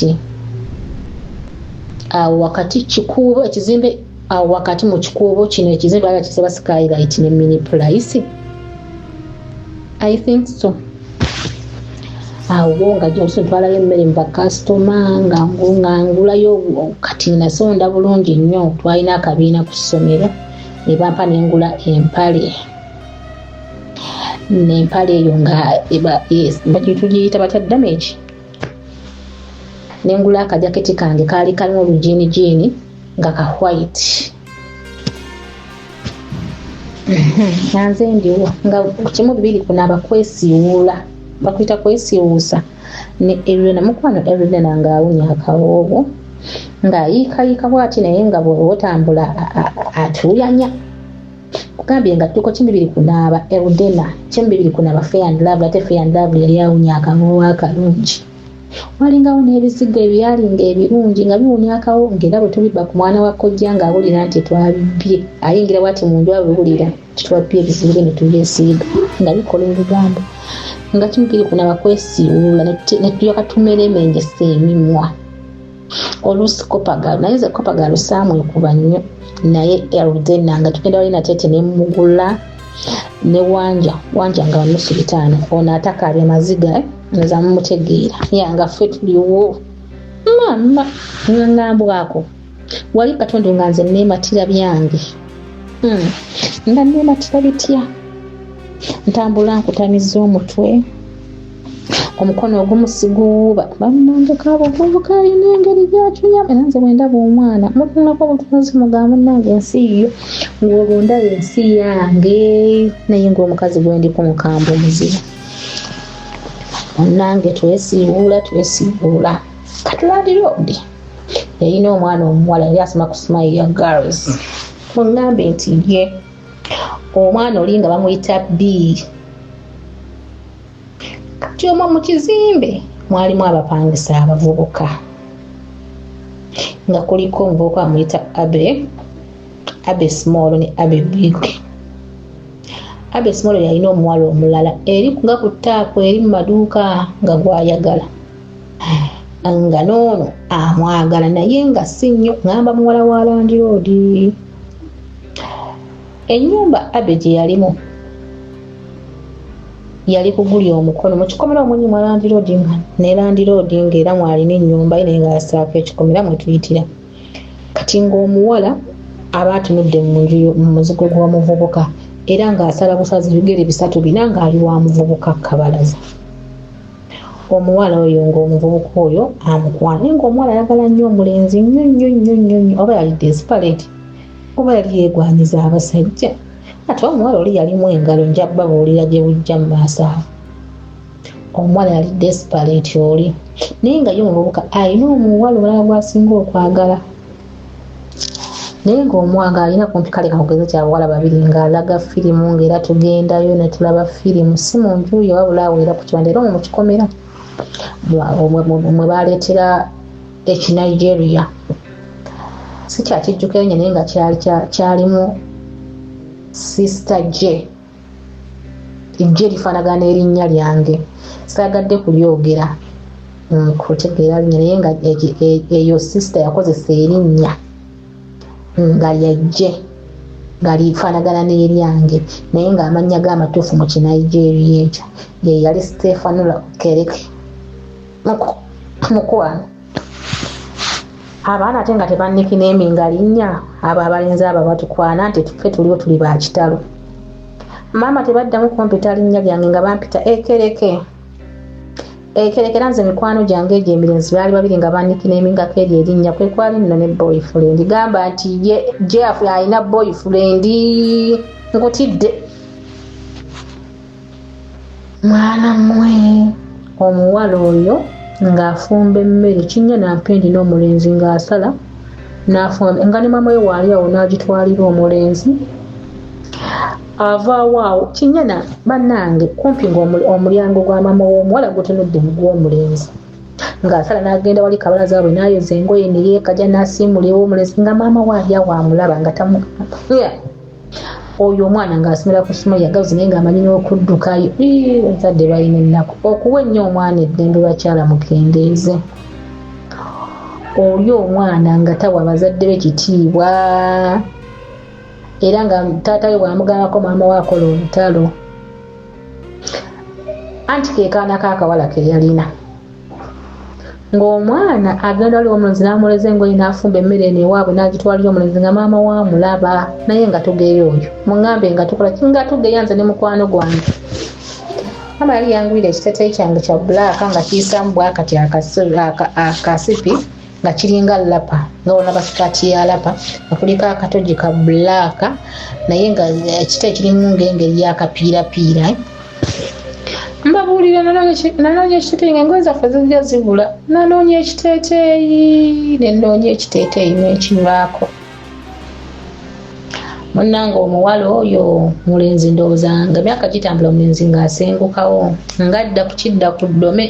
awo wakati kikuubo ekizimbe awo wakati mu kikuubo kino ekizimbe ala kisaba skylight ne mini price I think so awo nga Johnson twalayo emmere mu bakasitoma nga ngulayo kati nasonda bulungi nnyo twalina akabiina ku ssomero ne bampa nengula empale n'empale eyo nga bagitugiyita batya damage nengula akajaketi kange kaali kalimu olujini nga ka white nanze ndiwo nga kimu bibiri kunaba kwesiwula bakuyita kwesiwuusa ne Elena mukwano Elena nga awunya akawoowo ng'ayiikayika bw'ati naye nga bw'otambula atuyanya kugambye nga tuko kimu bibiri kunaaba Elena kimu bibiri kunaaba Fair and Lovely ate Fair and Lovely yali awunya akawoowo akalungi walingawo n'ebizigo ebyalinga ebirungi nga biwunya akawo ng'era bwe tubibba ku mwana wa kojja ng'awulira nti twabibye ayingira bw'ati mu nju abulira titwabbye ebizigo ne tubyesiiga nga bikola olugamba nga kimukiri kunaba kwesiwula ne tuyoka tumeremengesa emimwa oluusi kopagalo naye ze kopagalo saamwekuba nnyo naye Eludena nga tugenda wali natete nemugula ne wanja nga nusu 5 ono atakaabye maziga nza mumutegeera yanga ffe tuliwo mama ngambwako wali katonda nga nze neematira byange nga neematira bitya ntambula nkutamiza omutwe omukono ogumusigooba bannange kabuvubuka alina engeri gyatunyama nanze bwendaba omwana mutunako obutunuzi mugamba nange ensi yo ng'olwo ndaba ensi yange naye ng'omukazi gwendiko mukamba omuzibu nange twesiibuula Katulandi Road yalina omwana omuwala yali asoma ku Smile ya Girls muŋŋambe nti ye omwana oli nga bamuyita B kati omwo mu kizimbe mwalimu abapangisa abavubuka nga kuliko omuvubuka bamuyita Abe Small ne Abe Big. Abe Small yalina omuwala omulala eri nga ku ttaapu eri mu maduuka nga gwayagala nga n'ono amwagala naye nga si nnyo ngamba muwala wa Land Road. Ennyumba Abe gye yalimu yali kugulya omukono mu kikomera omwenyi mwa Land Road ne Land Road ng'era mwalina ennyumba ye naye nga yasaako ekikomera mwe tuyitira kati ng'omuwala aba atunudde mu nju mu muzigo gw'omuvubuka era ng'asala busazi bigere 3 bina ng'ali wa muvubuka kabalaza. Omuwala oyo ng'omuvubuka oyo amukwana ng'omuwala ayagala nnyo omulenzi nnyo oba yali desperate oba yali yeegwanyiza abasajja ate omuwala oli yalimu engalo nja babuulira gye bujja mu maaso awo. Omuwala yali desperate oli naye nga ye omuvubuka alina omuwala omulala gw'asinga okwagala naye ng'omwagala alina kumpi kale kakugeze kyabawala babiri ng'alaga firimu ng'era tugendayo ne tulaba firimu si mu nju ye wabula aweera ku kibanda era omwo mu kikomera mwe baaleetera ekinigeria si kyakijjukira nnyo naye nga kyalimu Sister J lifaanagana n'erinnya lyange saagadde kulyogera kutegeera linnya naye nga eyo sister yakozesa erinnya nga yajje nga lifaanagana n'eryange naye ng'amannya g'amatuufu mu kinigeria ekyo ye yali Stefanula Kereke mukwano abaana ate nga tebannikineeminga linnya abo abalenzi abo batukwana nti tuffe tuliwo tuli ba kitalo. Maama tebaddamu kumpita linnya lyange nga bampita Ekereke nze mikwano gyange egyo emirenzi baali babiri nga bannikineemingako eri erinnya kwe kwali nno ne boyfriend gamba nti ye Jeff alina boyfriend nkutidde mwana mmwe omuwala oyo ng'afumba emmere Kinyana Mpendi n'omulenzi ng'asala n'afumba nga ne mama we waali awo n'agitwalira omulenzi avaawo awo Kinyana bannange kumpi ng'omulyango gwa mama w'omuwala gutunudde mu gw'omulenzi ng'asala n'agenda wali kabalaza bwe n'ayoza engoye ne yeekajja n'asiimula ew'omulenzi nga maama waali awo amulaba nga tamugamba oyo omwana ng'asimira ku ssomero yagazi naye ng'amanyi n'okuddukayo bazadde balina ennaku okuwa ennyo omwana eddembe bakyala mukendeeze oli omwana nga tawa bazadde be kitiibwa era nga taata we bw'amugambako maama we akola olutalo anti ke kaana k'akawala ke yalina ng'omwana agenda wali omulenzi n'amuleza engoye n'afumba emmere eno ewaabwe n'agitwalira omulenzi nga maama we amulaba naye nga tugeeyo oyo muŋŋambe nga tukola kinga tugeeya nze ne mukwano gwange maama yali yangwira ekiteeteeyi kyange kya bbulaaka nga kiyisaamu bwakati akasipi nga kiringa lapa nga olaba sikaati ya lapa nga kuliko akatogi ka bbulaaka naye nga ekiteeteeyi kirimu ng'engeri y'akapiirapiira mbabuulira nanoonya ekiteeteeyi nga engoye zaffe zijja zibula nanoonya ekiteeteeyi nenoonya ekiteeteeyi n'ekivaako munnange omuwala oyo mulenzi ndowooza nga myaka gitambula omulenzi ng'asengukawo ngadda ku kidda ku ddome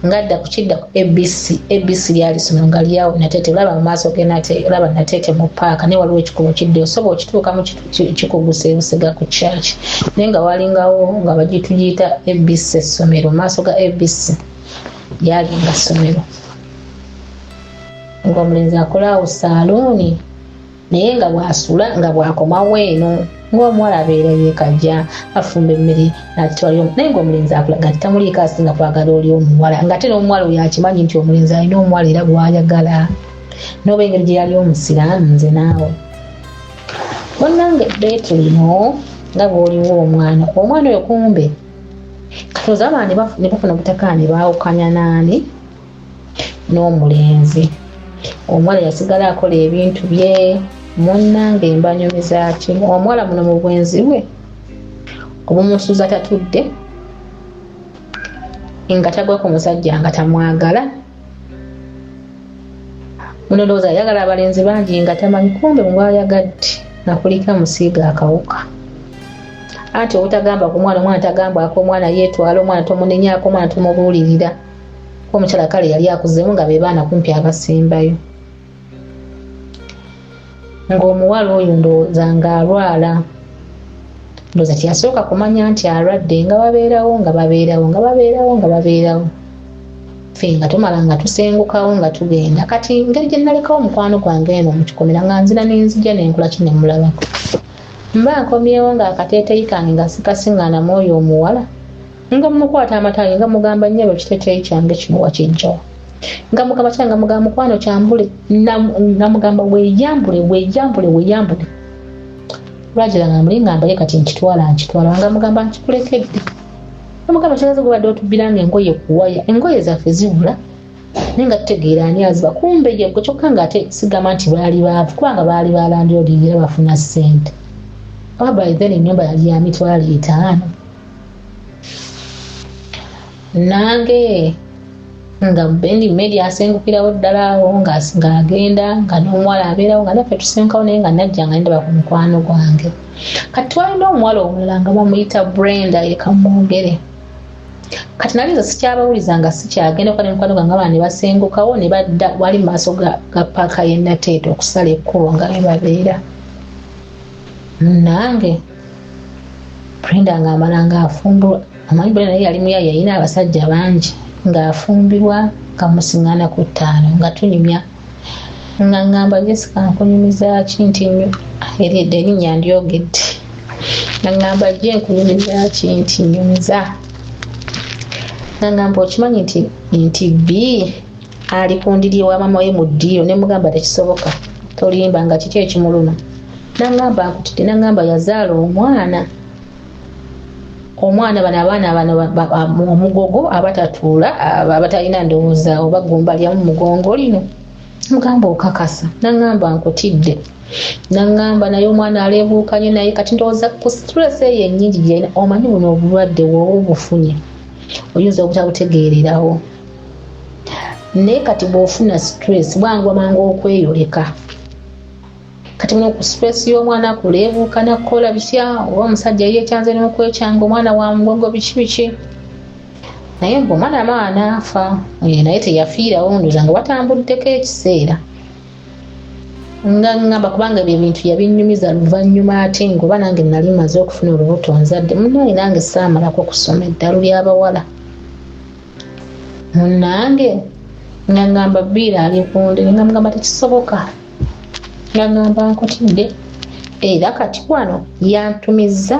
ngadda ku kidda ku ABC lyali sono nga lyawo Nateete olaba mu maaso ge olaba Nateete mu paaka naye waliwo ekikubo kidde osobola okituukamu kikuguse ebusega ku kyaki naye nga walingawo nga bagitugiyita ABC essomero mu maaso ga ABC lyali nga ssomero ng'omulenzi akolaawo saaluuni naye nga bw'asula nga bw'akomawo eno ng'omuwala abeera yeekajja afumba emmere n'agitwalira naye ng'omulenzi akulaga nti tamuliiko asinga kwagala oli omuwala nga ate n'omuwala oyo akimanyi nti omulenzi alina omuwala era gw'ayagala n'oba engeri gye yali omusiraamu nze naawe bonnange ebbeetu lino nga bw'oliwo omwana oyo kumbe katooza abaana ne bafuna obutaka ne baawukanya naani n'omulenzi omuwala yasigala akola ebintu bye munnange mbanyumiza ki omuwala muno mu bwenzi bwe obumusuuza tatudde nga tagwa ku musajja nga tamwagala muno ndowooza ayagala abalenzi bangi nga tamanyi kumbe mubaayagadde nga kuliko amusiiga akawuka anti obutagamba ku mwana omwana tagambako omwana yeetwala omwana tomunenyaako omwana tomubuulirira omukyala kale yali akuzeemu nga be baana kumpi abasembayo ng'omuwala oyo ndowooza ng'alwala ndowooza teyasooka kumanya nti alwadde nga babeerawo ffe nga tumala nga tusengukawo nga tugenda kati ngeri gye nalekawo mukwano gwange eno mukikomera nga nzira n'enzija nenkola ki nemulabako mba nkomyewo ng'akateeteeyi kange nga sikasiŋŋaanamu oyo omuwala nga mukwata amataali nga mugamba nnyo ekiteeteeyi kyange kino wakijjawa nga mugamba kyange nga mugamba mukwano kyambule namugamba weeyambule lwagira nga muli ngambaye kati nkitwala nga mugamba nkikulekedde namugamba kyagaze gubadde otubbira nga engoye kuwaya engoye zaffe zibula naye nga tutegeera ani aziba kumbe yegwe kyokka nga ate sigamba nti baali baavu kubanga baali balandiolirira bafuna ssente by then ennyumba yali ya mitwalo 5 nange nga bendi media asengukirawo ddala awo ng'agenda nga n'omuwala abeerawo nga naffe tusengukawo naye nga najja nga ndaba ku mukwano gwange kati twalina omuwala omulala nga bamuyita Brenda Yekamwogere kati nali nze sikyabawuliza nga sikyagenda okuba n'omukwano gwange abaana ne basengukawo ne badda wali mu maaso ga paaka y'e Nateete okusala ekkubo nga be babeera nange Brenda ng'amala ng'afumbulwa amanyi Brenda naye yali muyayi yalina abasajja bangi ng'afumbirwa nga musiŋŋaana ku 5 nga tunyumya nga ŋŋamba Jessica nkunyumiza ki nti eridde erinnya ndyogedde nga ŋŋamba gye nkunyumiza ki nti nyumiza nga ŋŋamba okimanyi nti bbi ali ku ndiri ewa mama we mu ddiiro ne mugamba tekisoboka tolimba nga kiki ekimuluma naŋŋamba nkutidde naŋŋamba yazaala omwana bano abaana bano omugogo abatatuula abatalina ndowooza oba gumba lyamu mugongo lino mugamba okakasa naŋŋamba nkutidde nangamba naye omwana aleebuukanye naye kati ndowooza ku stress eyo ennyingi gyalina omanyi buno obulwadde woba obufunye oyinza obutabutegeererawo naye kati bw'ofuna stress bwangwa mangu okweyoleka kati muno ku stress y'omwana kuleebuuka nakukola bitya oba omusajja yeekyanze n'okwekyanga omwana wa mugogo biki naye mbu omwana maana afa naye teyafiirawo ndoza nga watambuddeko ekiseera ngamba kubanga ebyo ebintu yabinyumiza luvannyuma ate ngoba nange nali maze okufuna olubuto nzadde munange nange saamalako kusoma eddalu ly'abawala munange ngamba bbiira ali kundiri ngamba tekisoboka ngamba nkotidde era kati wano yantumiza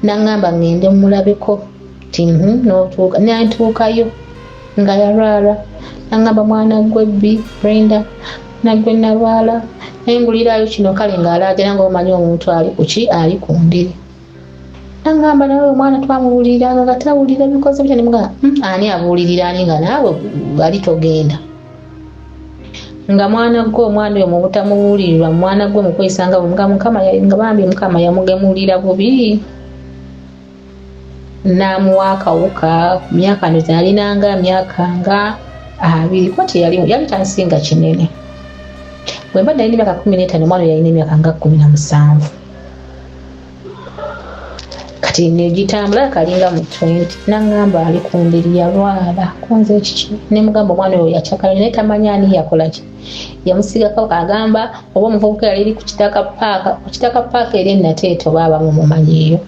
nangamba ngende mulabeko ti n'otuuka nantuukayo nga yalwala nangamba mwana gwe bbi Brenda nagwe nalwala engulirayo kino kale ng'alaagera ng'omanyi omuntu ali kuki ali ku ndiri nangamba nawe omwana twamubuuliranga nga tawulira bikoze bitya nemuga ani abuulirira ani nga naawe bali togenda nga mwana gwe omwana oyo mu butamubuulirirwa mwana gwe mu kwesanga nga bambi mukama yamugemulira bubi n'amuwa akawuka ku myaka ndoza yalinanga myaka nga 2 kwati yali tansinga kinene bwe mba nalina emyaka 15 omwana yalina emyaka nga 17 kati negitambula kalinga mu 20 nangamba ali ku ndiri yalwala kunze ekiki nemugamba omwana oyo yakyakala naye tamanya ani yakolaki yamusigako agamba oba omuvubuka yali ku kitaka paaka eri enateeto baaba mumumanyiiyo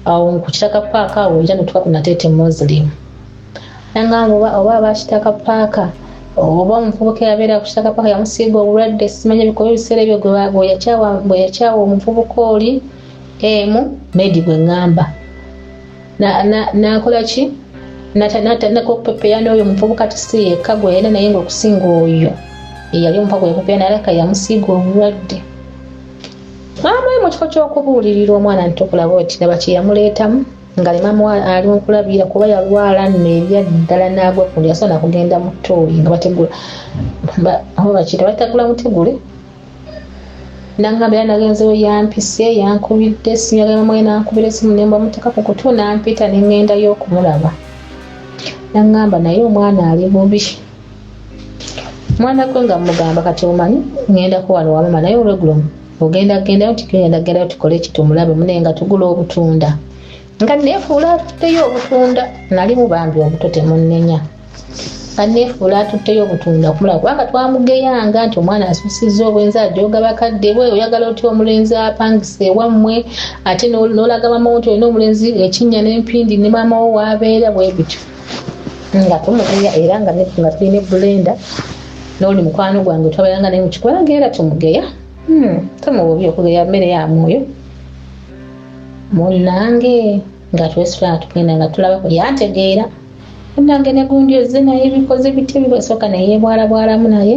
awo ku kitaka paaka awo era netuka ku nateete muslim nangamba oba abakitaka paaka oba omuvubuka yabeera ku kitaka paaka yamusiiga obulwadde simanya bikoba ebiseera ebyo bwe yakyawa omuvubuka oli medi gwe ngamba nakola ki nakokupepeya n'oyo omuvubuka tisi yekka gwe yalina naye ngaokusinga oyo eyali omuvubuka gweyakupeya naleka yamusiiga obulwadde maama mu kifo ky'okubuulirira omwana ntokulaba oti naba kyeyamuleetamu nga limama ali mukulabira kuba yalwala nebya ddala n'agwa kundi yasobola kugenda mu ttooyi nga bategula bakiyita bategula mutegule nangamba era nagenzeyo yampise yankubidde essimu yagamba mwe nankubira essimu nemba muteka ku kutu nampita nengendayo okumulaba nangamba naye omwana ali bubi mwana gwe nga mugamba kati omanyi ngendako wano wamama naye olwegulo ogendagendayo tigendagendayo tukole kitumulabe mune nga tugula obutunda nga neefuula atutteyo obutunda nali mubambi obuto temunnenya nga neefuula atutteyo obutunda okumulaba kubanga twamugeyanga nti omwana asuusizza obwenzi ajooga bakadde bwe oyagala otya omulenzi apangisa ewammwe ate n'olaga mama wo nti olina omulenzi ekinnya n'empindi ne mama wo waabeera bwe bityo nga tumugeya era nga tulina ebulenda n'oli mukwano gwange twabayanga naye mukikolaga era tumugeya tomububi okugeya mmere ya mwoyo munange nga twesitula tugenda nga tulabako yantegeera munange negundi ozze naye ebikoze biti bibwesooka neyeebwalabwalamu naye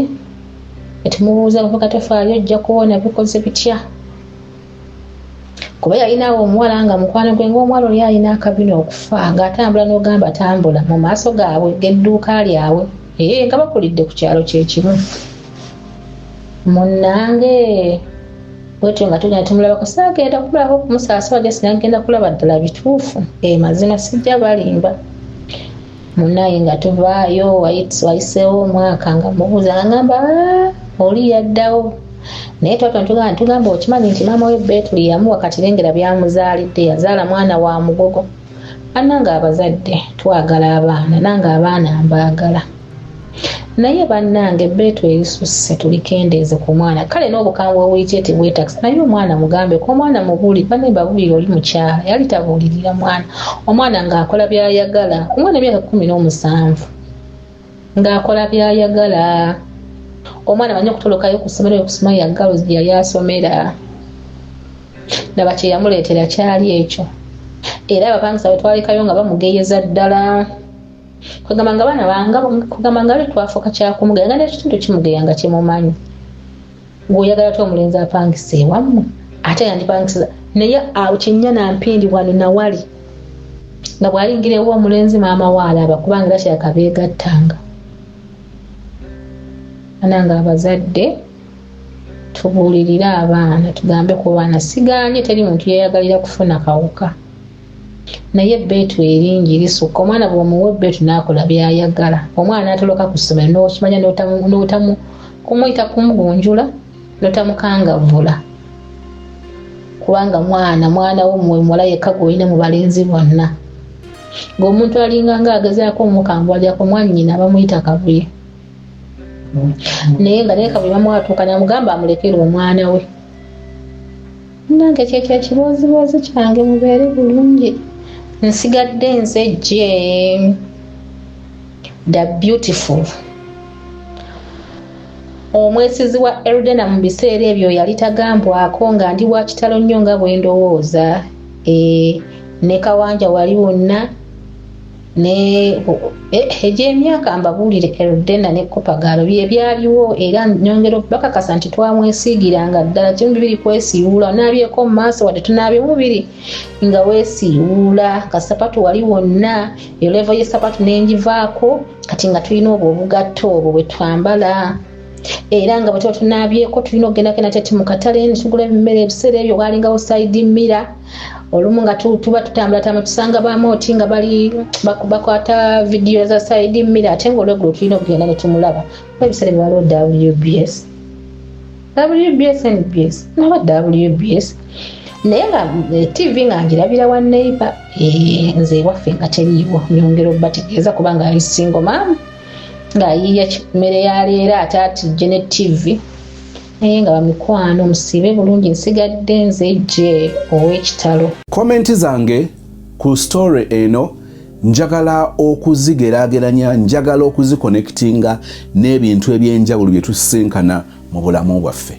etumubuuza kuvuga tofaayo ojja kuwona bikoze bitya kuba yalinawo omuwala nga mukwano gwe ngaomuwala oli alina akabina okufa ng'atambula n'ogamba atambula mu maaso gaabwe g'edduuka lyabwe nga bakulidde ku kyalo kyekimu munnange bwetyo nga tugenda tumulabako saagenda kumulabako okumusaasira sinagenda kulaba ddala bituufu mazima sijja balimba munnaye nga tuvaayo wayiseewo omwaka nga mubuuza nga ngamba oli yaddawo naye tugamba okimanyi nti maama we Betuli yamuwa katirengera byamuzaalidde yazaala mwana wa mugogo annange abazadde twagala abaana nange abaana mbaagala naye bannange Betu erisusse tulikendeeze ku mwana kale n'obukambwe obuyitye tebwetakisi naye omwana mugambe ko omwana mubuuli banne babuulira oli mukyala yali tabuulirira omwana ng'akola by'ayagala omwana emyaka 17 ng'akola by'ayagala omwana banye okutolokayo ku ssomero okusoma yaggalo yali asomera laba kye yamuleetera kyali ekyo era abapangisa bwe twalekayo nga bamugeeyeza ddala kugamba nga baana banga kugamba nga twafuuka kyakumugeya nga n'ekitundu kimugeya nga kimumanyi ng'oyagala ty omulenzi apangisa ewammwe ate yandipangisiza naye awo kinnya nampindi wano nawali nga bw'alingira ewa omulenzi maama waalaba kubanga era kyakabeegattanga ananga abazadde tubuulirire abaana tugambe ku baana sigaanye teri muntu yeyagalira kufuna kawuka naye ebbeetu eringi lisukka omwana bw'omuwa ebbeetu n'akola byayagala omwana atoloka ku ssomero n'okimanya n'otamu kumuyita kumugunjula n'otamukangavula kubanga mwana wo muwala yekka gw'olina mu balenzi bonna ng'omuntu alinga ng'agezaako omukambwalyako mwannyina bamuyita kabuye naye nga naye kabuye bamuwatuuka namugamba amulekere omwana we nange kyekyo ekiboozibozi kyange mubeere bulungi nsigadde nze gye the beautiful omwesizi wa Eldena mu biseera ebyo yali tagambwako nga ndi wa kitalo nnyo nga bwe ndowooza ne Kawanja wali wonna egy'emyaka mbabuulire Eldena ne Kopagalo byaliwo era nyongera bakakasa nti twamwesiigiranga ddala kimu bibiri kwesiiwula onaabyeko mu maaso wadde tunaabye mubiri nga weesiiwula kasapatu wali wonna erevo y'esapatu n'engivaako kati nga tulina obwo obugatto obwo bwe twambala era nga bwe tuba tunaabyeko tulina okgendagenda teti mu katale netugula emmere ebiseera ebyo bwalingawo side mirror olumu nga tuba tutambula tusanga bamooti nga bali bakwata vidiyo za side mirror ate ng'olweggulo tulina okugenda ne tumulaba ebiseera bye waliwo WBS NBS naba WBS naye nga TV nga ngirabira wa neighbor nze ewaffe nga teriiwo nyongera obbategeeza kubanga ali single mom ng'ayiiya mmere ya leero ate atijje ne TV naye nga bamikwano musiibe bulungi nsigadde nze gye ow'ekitalo. Komenti zange ku story eno njagala okuzigeraageranya, njagala okuziconnectinga n'ebintu ebyenjawulo bye tusisinkana mu bulamu bwaffe.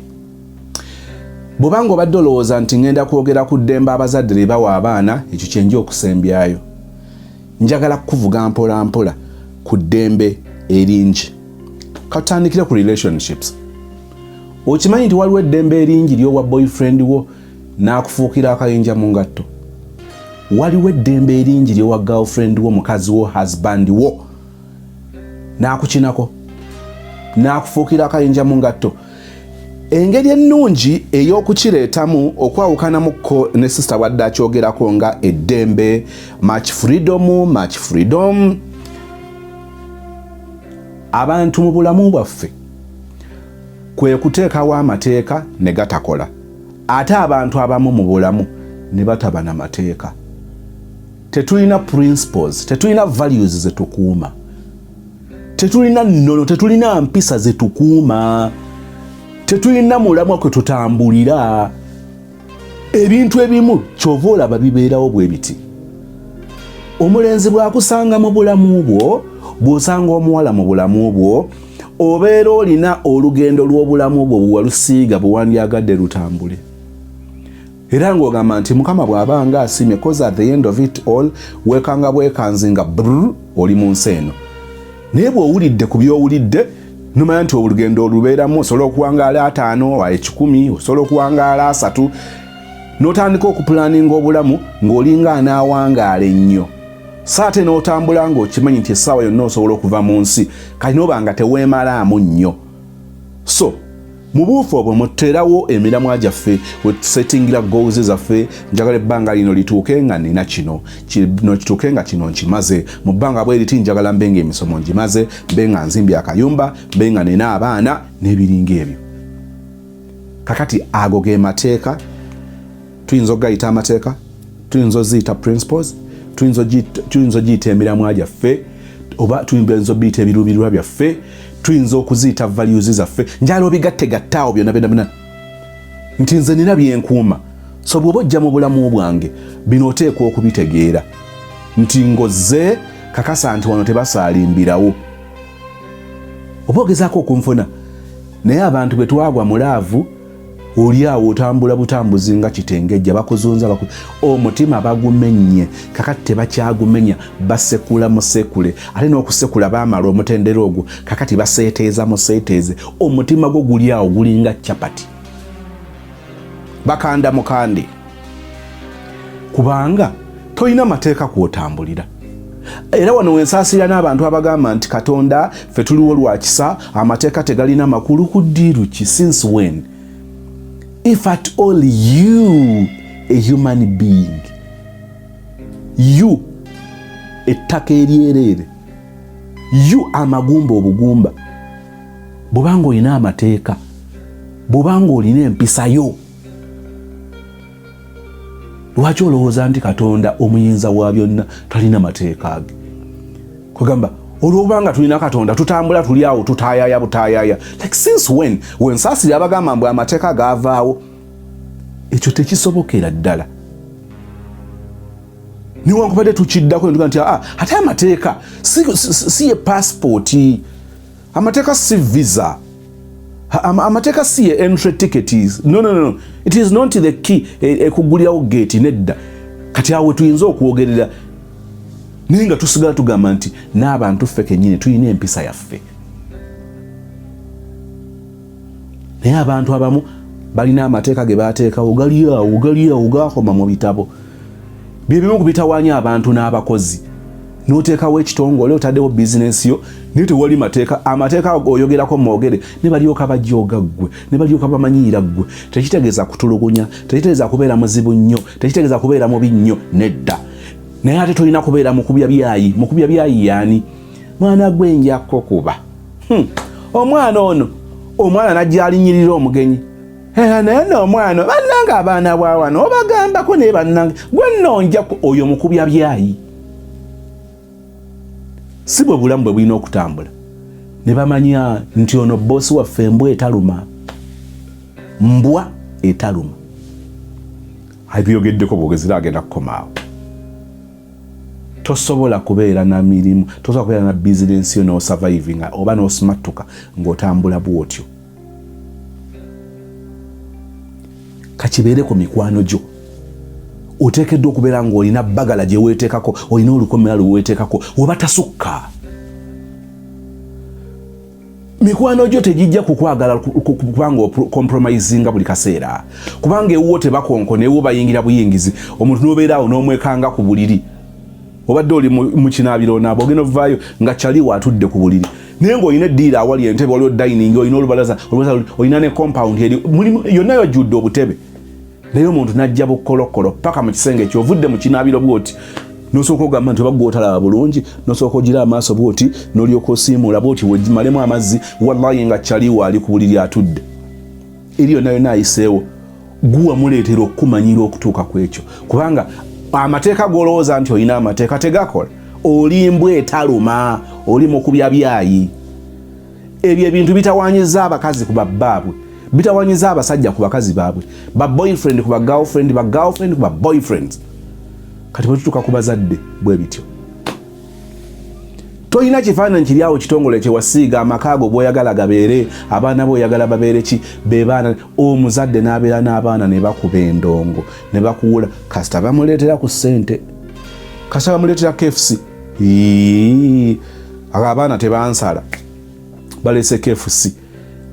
Bw'obanga obadde olowooza nti ngenda kwogera ku ddembe abazadde lye bawa abaana, ekyo kyenja okusembyayo. Njagala kuvuga mpola mpola ku ddembe eringi. Katandikire ku relationships. Okimanyi nti waliwo eddembe eringi ly'owa boyfriend wo n'akufuukira akayinja mu ngatto. Waliwo eddembe eringi ly'owa girlfriend wo, mukazi wo, husband wo n'akukinako n'akufuukira akayinja mu ngatto. Engeri ennungi ey'okukireetamu okwawukanamuko ne sister wadde akyogerako nga eddembe, much freedom. Abantu mu bulamu bwaffe kwe kuteekawo amateeka ne gatakola. Ate abantu abamu mu bulamu ne bataba na mateeka. Tetulina principles, tetulina values ze tukuuma. Tetulina nnono, tetulina mpisa ze tukuuma. Tetulina mulamwa kwe tutambulira. Ebintu ebimu kyova olaba bibeerawo bwe biti. Omulenzi bw'akusanga mu bulamu bwo, bw'osanga omuwala mu bulamu bwo, obeera olina olugendo lw'obulamu bwo bwewalusiiga bwe wandyagadde lutambule. Era ng'ogamba nti Mukama bw'abanga asimye, cause at the end of it all weekanga bwekanzinga oli mu nsi eno. Naye bw'owulidde ku by'owulidde nomanya nti olugendo olubeeramu osobola okuwangaala 5 10 osobola okuwangaala 3 n'otandika okupulaninga obulamu ng'olinga anaawangaala ennyo. Saate n'otambula ng'okimanyi nti essaawa yonna osobola okuva mu nsi kati n'obanga teweemalaamu nnyo. So mu buufu obwo muterawo emiramwa gyaffe wetusetingira goals zaffe. Njagala ebbanga lino lituuke nga nina kino kituuke nga kino nkimaze. Mu bbanga bwe liti njagala mbe nga emisomo ngimaze, mbe nga nzimbye akayumba, mbe nga nina abaana n'ebiringa ebyo. Kakati ago ge mateeka. Tuyinza okugayita amateeka, tuyinza oziyita principles, tuyinza ogiyita emiramwa gyaffe, oba tuyinza obiyita ebiruubirirwa byaffe, tuyinza okuziyita values zaffe. Njala obigattegattaawo byonna byonna nti nze nina byenkuuma. So bw'oba ojja mu bulamu bwange bino oteekwa okubitegeera nti ngozze kakasa nti wano tebasaalimbirawo. Oba ogezaako okunfuna naye abantu bwe twagwa mu laavu oli awo otambula butambuzi nga kitengejja bakuzunza omutima bagumenye kakati tebakyagumenya basekula musekule ate n'okusekula baamala omutendera ogwo kakati baseeteeza museeteeze omutima gwo guli awo gulinga chapati bakanda mukandi kubanga toyina mateeka kwotambulira. Era wano wensaasira n'abantu abagamba nti Katonda ffe tuliwo lwa kisa amateeka tegalina makulu ku ddiiru ki since when. if at all you a human being, you ettaka eryerere, you amagumba obugumba, bw'obanga olina amateeka, bw'obanga olina empisa yo, lwaki olowooza nti Katonda omuyinza wa byonna talina mateeka ge? Kugamba olwobanga tulina Katonda tutambula tuli awo tutaayaya butaayaya, like since when Saasira abagamba mbu amateeka gaavaawo? Ekyo tekisobokera ddala. Niwankubadde tukiddako ntuga nti ate amateeka si ye passport, amateeka si visa, amateeka si ye entry tickets. No, it is not the key ekugulirawo gate. Nedda, kati awo tuyinza okwogerera naye nga tusigala tugamba nti n'abantu ffe kennyini tulina empisa yaffe. Naye abantu abamu balina amateeka ge baateekawo gali awo gaakoma mu bitabo. Bye bimu ku bitawaanya abantu n'abakozi. N'oteekawo ekitongole, otaddewo bizinensi yo, naye tewali mateeka. Amateeka oyogerako mwogere ne balyoka bajooga ggwe, ne balyoka bamanyiira ggwe. Tekitegeeza kutulugunya, tekitegeeza kubeera muzibu nnyo, tekitegeeza kubeera mubi nnyo. Nedda. Naye ate tolina kubeera mukubya byayi. Mukubya byayi yaani? Mwana gwe njako kuba. Omwana ono, omwana najja alinnyirira omugenyi. Naye n'omwana bannanga abaana bwa wano obagambako naye bannanga gwe nno njako, oyo mukubya byayi. Si bwe bulamu bwe bulina okutambula. Ne bamanya nti ono boosi waffe mbwa etaluma. Mbwa etaluma. Abyogeddeko bwogezera agenda kukomaawo. Tosobola kubeera na mirimu, tosobola kubeera na bizinensi yo n'osurviving oba n'osimatuka ng'otambula bw'otyo. Kakibeere ku mikwano gyo. Oteekeddwa okubeera ng'olina bbagala gye weeteekako, olina olukomera lwe weeteekako, oba tasukka. Mikwano gyo tegijja kukwagala kubanga ocompromisinga buli kaseera. Kubanga ewuwo tebakonkona, ewuwo bayingira buyingizi. Omuntu n'obeeraawo n'omwekanga ku buliri. Obadde oli mu kinaabiro naabo ogenda ovaayo nga kyaliwo atudde ku buliri. Naye ng'olina eddiira awali entebe, waliwo dining, olina olubalaza, olina ne compound eri yonna yajjudde obutebe. Naye omuntu n'ajja bukolokolo paka mu kisenge ky'ovudde mu kinaabiro bw'oti, n'osooka ogamba nti oba ggwe otalaba bulungi, n'osooka ogira amaaso bw'oti, n'olyoka osiimuula bw'oti wegimalemu amazzi, wallahi nga kyaliwo ali ku buliri atudde. Eri yonna yonna ayiseewo, guwa muleetera okukumanyira okutuuka ku ekyo. Kubanga amateeka g'olowooza nti olina amateeka tegakola. Oli mbwa etaluma, oli mukubya byayi. Ebyo ebintu bitawaanyiza abakazi ku babbaabwe, bitawaanyiza abasajja ku bakazi baabwe, ba boyfriend ku ba girlfriend, ba girlfriend ku ba boyfriends. Kati bwe tutuuka ku bazadde bwe bityo. Tolina kifaananyi kiri awo kitongole kye wasiiga amakaago bw'oyagala gabeere, abaana b'oyagala babeere ki, be baana. Omuzadde n'abeera n'abaana ne bakuba endongo, ne bakuwula, kasita bamuleetera ku ssente, kasita bamuleetera KFC. Abaana tebansala, baleese KFC.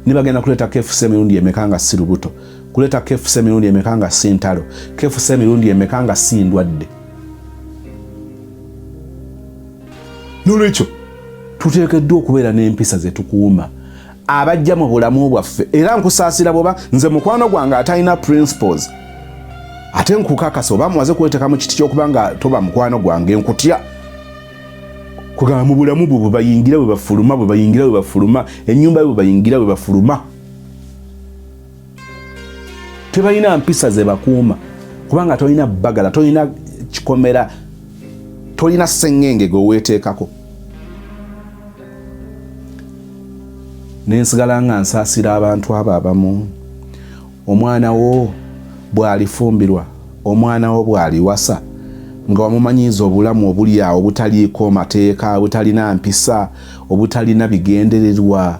Ne bagenda kuleeta KFC emirundi emeka nga si lubuto, kuleeta KFC emirundi emeka nga si ntalo, KFC emirundi emeka nga si ndwadde. N'olwekyo tuteekeddwa okubeera n'empisa ze tukuuma abajja mu bulamu bwaffe. Era nkusaasira bwoba nze mukwano gwange atalina principles, ate nkukakasa oba muwaze kweteeka mu kiti ky'okuba nga toba mukwano gwange, nkutya. Kugamba mu bulamu bwe bayingira bwe bafuluma, bwe bayingira bwe bafuluma, ennyumba bwe bayingira bwe bafuluma. Tebalina mpisa ze bakuuma kubanga tolina bbagala, tolina kikomera, tolina sengenge gwe weeteekako. Nensigala nga nsaasira abantu abo abamu. Omwana wo bw'alifumbirwa, omwana wo bw'aliwasa, nga wamumanyiiza obulamu obuli awo obutaliiko mateeka, obutalina mpisa, obutalina bigendererwa,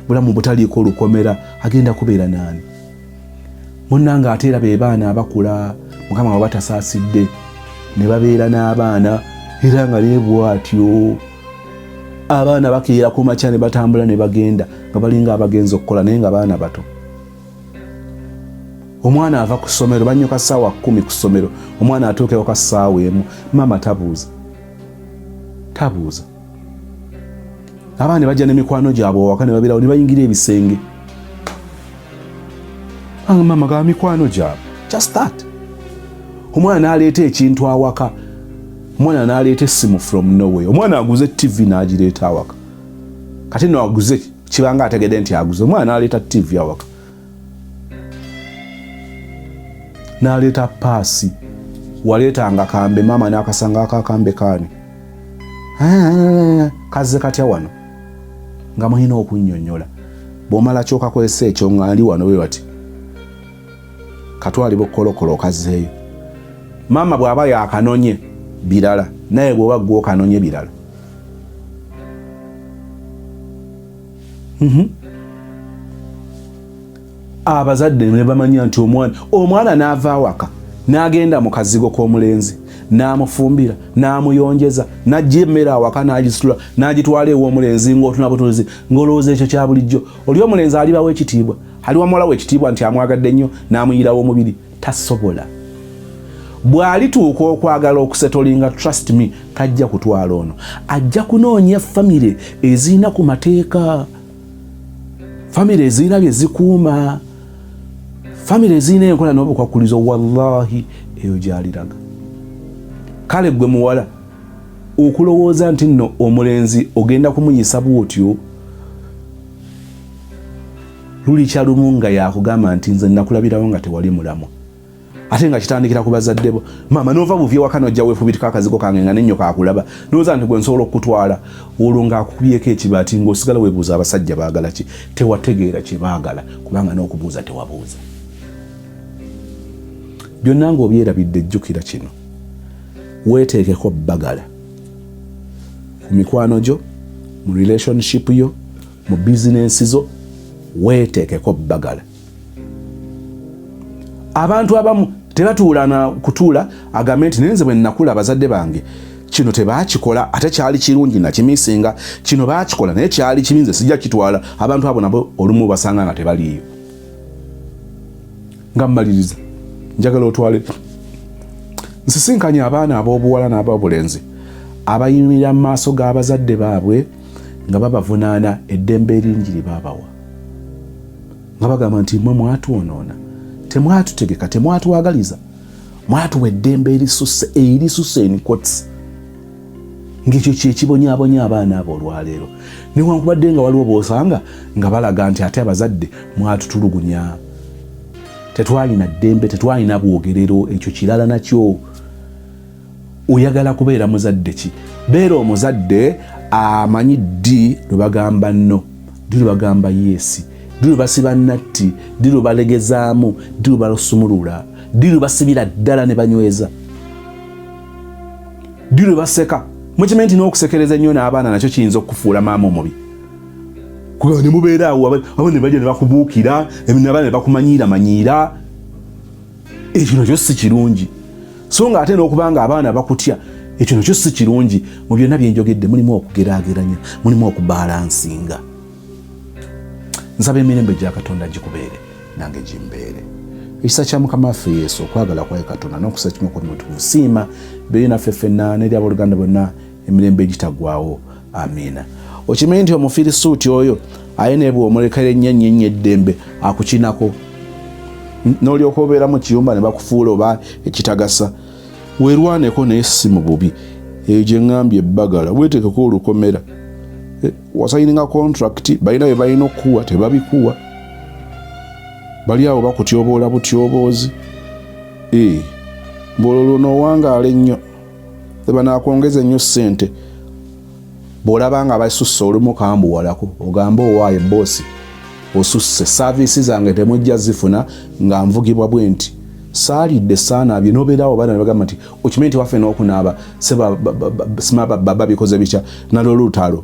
obulamu obutaliiko olukomera, agenda kubeera naani? Munnanga ate era be baana abakula, Mukama nga batasaasidde, ne babeera n'abaana era nga bw'atyo. Abaana bakeera ku makya ne batambula ne bagenda nga balinga abagenzi okukola naye nga baana bato. Omwana ava ku ssomero, bannyoka ssaawa 10 ku ssomero, omwana atuukewo ka ssaawa emu, maama tabuuza. Abaana bajja n'emikwano gyabwe waka ne babeerawo ne bayingira ebisenge. mama ga mikwano gyabwe. Just that. Omwana n'aleeta ekintu awaka, omwana n'aleeta essimu from nowhere, omwana aguze TV n'agireeta awaka. Kati no aguze kibanga ategedde nti aguze, omwana n'aleeta TV awaka, n'aleeta paasi, waleetanga kambe, mama n'akasanga akakambe kaani, kazze katya wano, nga mulina okunnyonnyola. Bw'omala ky'okakozesa ekyo nga ndi wano we wati, katwali bokkolokolo kazzeeyo. Mama bw'aba yakanonye birala, naye bw'oba gwe okanonye birala. Abazadde ne bamanya nti omwana n'ava awaka n'agenda mu kazigo k'omulenzi n'amufumbira n'amuyonjeza n'ajja emmere awaka n'agisitula n'agitwala ew'omulenzi ng'otuna butuuzi ng'olowooza ekyo kya bulijjo. Oli omulenzi alibawo ekitiibwa, aliwa muwalawo ekitiibwa nti amwagadde nnyo n'amuyirawo omubiri? Tasobola. Bw'alituuka okwagala okusetolinga, trust me, tajja kutwala ono, ajja kunoonya famire ezirina ku mateeka, famire ezirina bye zikuuma, famire ezirina enkola n'obukwakulizo. Wallahi eyo gy'aliraga. Kale gwe muwala okulowooza nti nno omulenzi ogenda kumuyisa bw'otyo, luli kyalumu nga yakugamba nti nze nakulabirawo nga tewali mulamu, ate nga kitandikira ku bazadde bo. Mama nova buvye waka nojja weefubitika akazigo kange nga n'ennyo kakulaba, n'oza nti gwe nsobola okutwala, olwo ng'akubyeko ekibaati ng'osigala weebuuza abasajja baagala ki. Tewategeera kye baagala kubanga n'okubuuza tewabuuza. Byonna ng'obyerabidde, ejjukira kino, weeteekeko bbagala ku mikwano gyo, mu relationship yo, mu bizinensi zo, weeteekeko bbagala. Abantu abamu tebatuula na kutuula agambe nti nenze bwe nnakula abazadde bange kino tebaakikola ate kyali kirungi nakimisinga, kino baakikola naye kyali kibi nze sijja kitwala. Abantu abo nabo olumu basanga nga tebaliiyo. Nga mmaliriza, njagala otwale nsisinkanye abaana ab'obuwala n'ab'obulenzi abayimirira mu maaso g'abazadde baabwe nga babavunaana eddembe eringi lye baabawa, nga bagamba nti mmwe mwatwonoona, temwatutegeka, temwatuwagaliza, mwatuwa eddembe erisusse enikotsi. Ng'ekyo kyekibonyaabonya abaana abo olwaleero, newankubadde nga waliwo boosanga nga balaga nti ate abazadde mwatutulugunya. Tetwalina ddembe, tetwalina bwogerero, ekyo kirala nakyo. Oyagala kubeera muzadde ki? Beera omuzadde amanyi ddi lwe bagamba no, ddi lwe bagamba yesi, ddi lwe basiba natti, ddi lwe balegezaamu, ddi lwe balusumulula, ddi lwe basibira ddala ne banyweza, ddi lwe baseka. Mukimanyi nti n'okusekereza ennyo n'abaana nakyo kiyinza okufuula maama omubi. Kuba ne mubeera awo abo ne bajja ne bakubuukira, abaana ne bakumanyiiramanyiira. Ekyo nakyo si kirungi. So nga ate n'okubanga abaana bakutya, ekyo nakyo si kirungi. Mu byonna bye njogedde mulimu okugeraageranya, mulimu okubalansinga. Nsaba emirembe gya Katonda gikubeere nange gimbeere. Ekisa kya Mukama waffe Yesu, okwagala kwa Katonda n'okusa kimu kw'omutukuvu siima beeyo naffe ffenna n'eri abooluganda bonna emirembe egitagwawo. Amiina. Okimanyi nti Omufirisuuti oyo aye ne bw'omulekera ennyo eddembe akukinako, n'olyoka obeera mu kiyumba ne bakufuula oba ekitagasa, weerwaneko naye si mu bubi. Eyo gye ŋŋambye ebbagala, weetekeko olukomera. Wasayininga contract, balina bye balina okukuwa tebabikuwa, bali awo bakutyoboola butyoboozi. Bw'olwo n'owangaala ennyo, tebanaakwongeza ennyo ssente. Bw'olaba nga basusse olumu kambuwalako, ogamba owaaye boosi osusse, saaviisi zange temujja zifuna nga nvugibwa bwe nti saalidde saanaabye. N'obeerawo baana ne bagamba nti okimanyi nti waffe n'okunaaba baba bikoze bitya nalw'olutalo.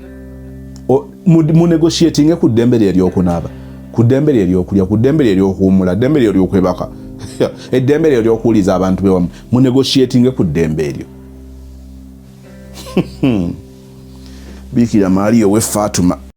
Mu negotiatinge ku ddembe lye ery'okunaaba, ku ddembe lye ery'okulya, ku ddembe lye ery'okuwummula, ddembe lye ery'okwebaka, eddembe lye ery'okuwuliza abantu bewamu. Mu negotiatinge ku ddembe eryo. Biikira Maaliyo we Faatuma.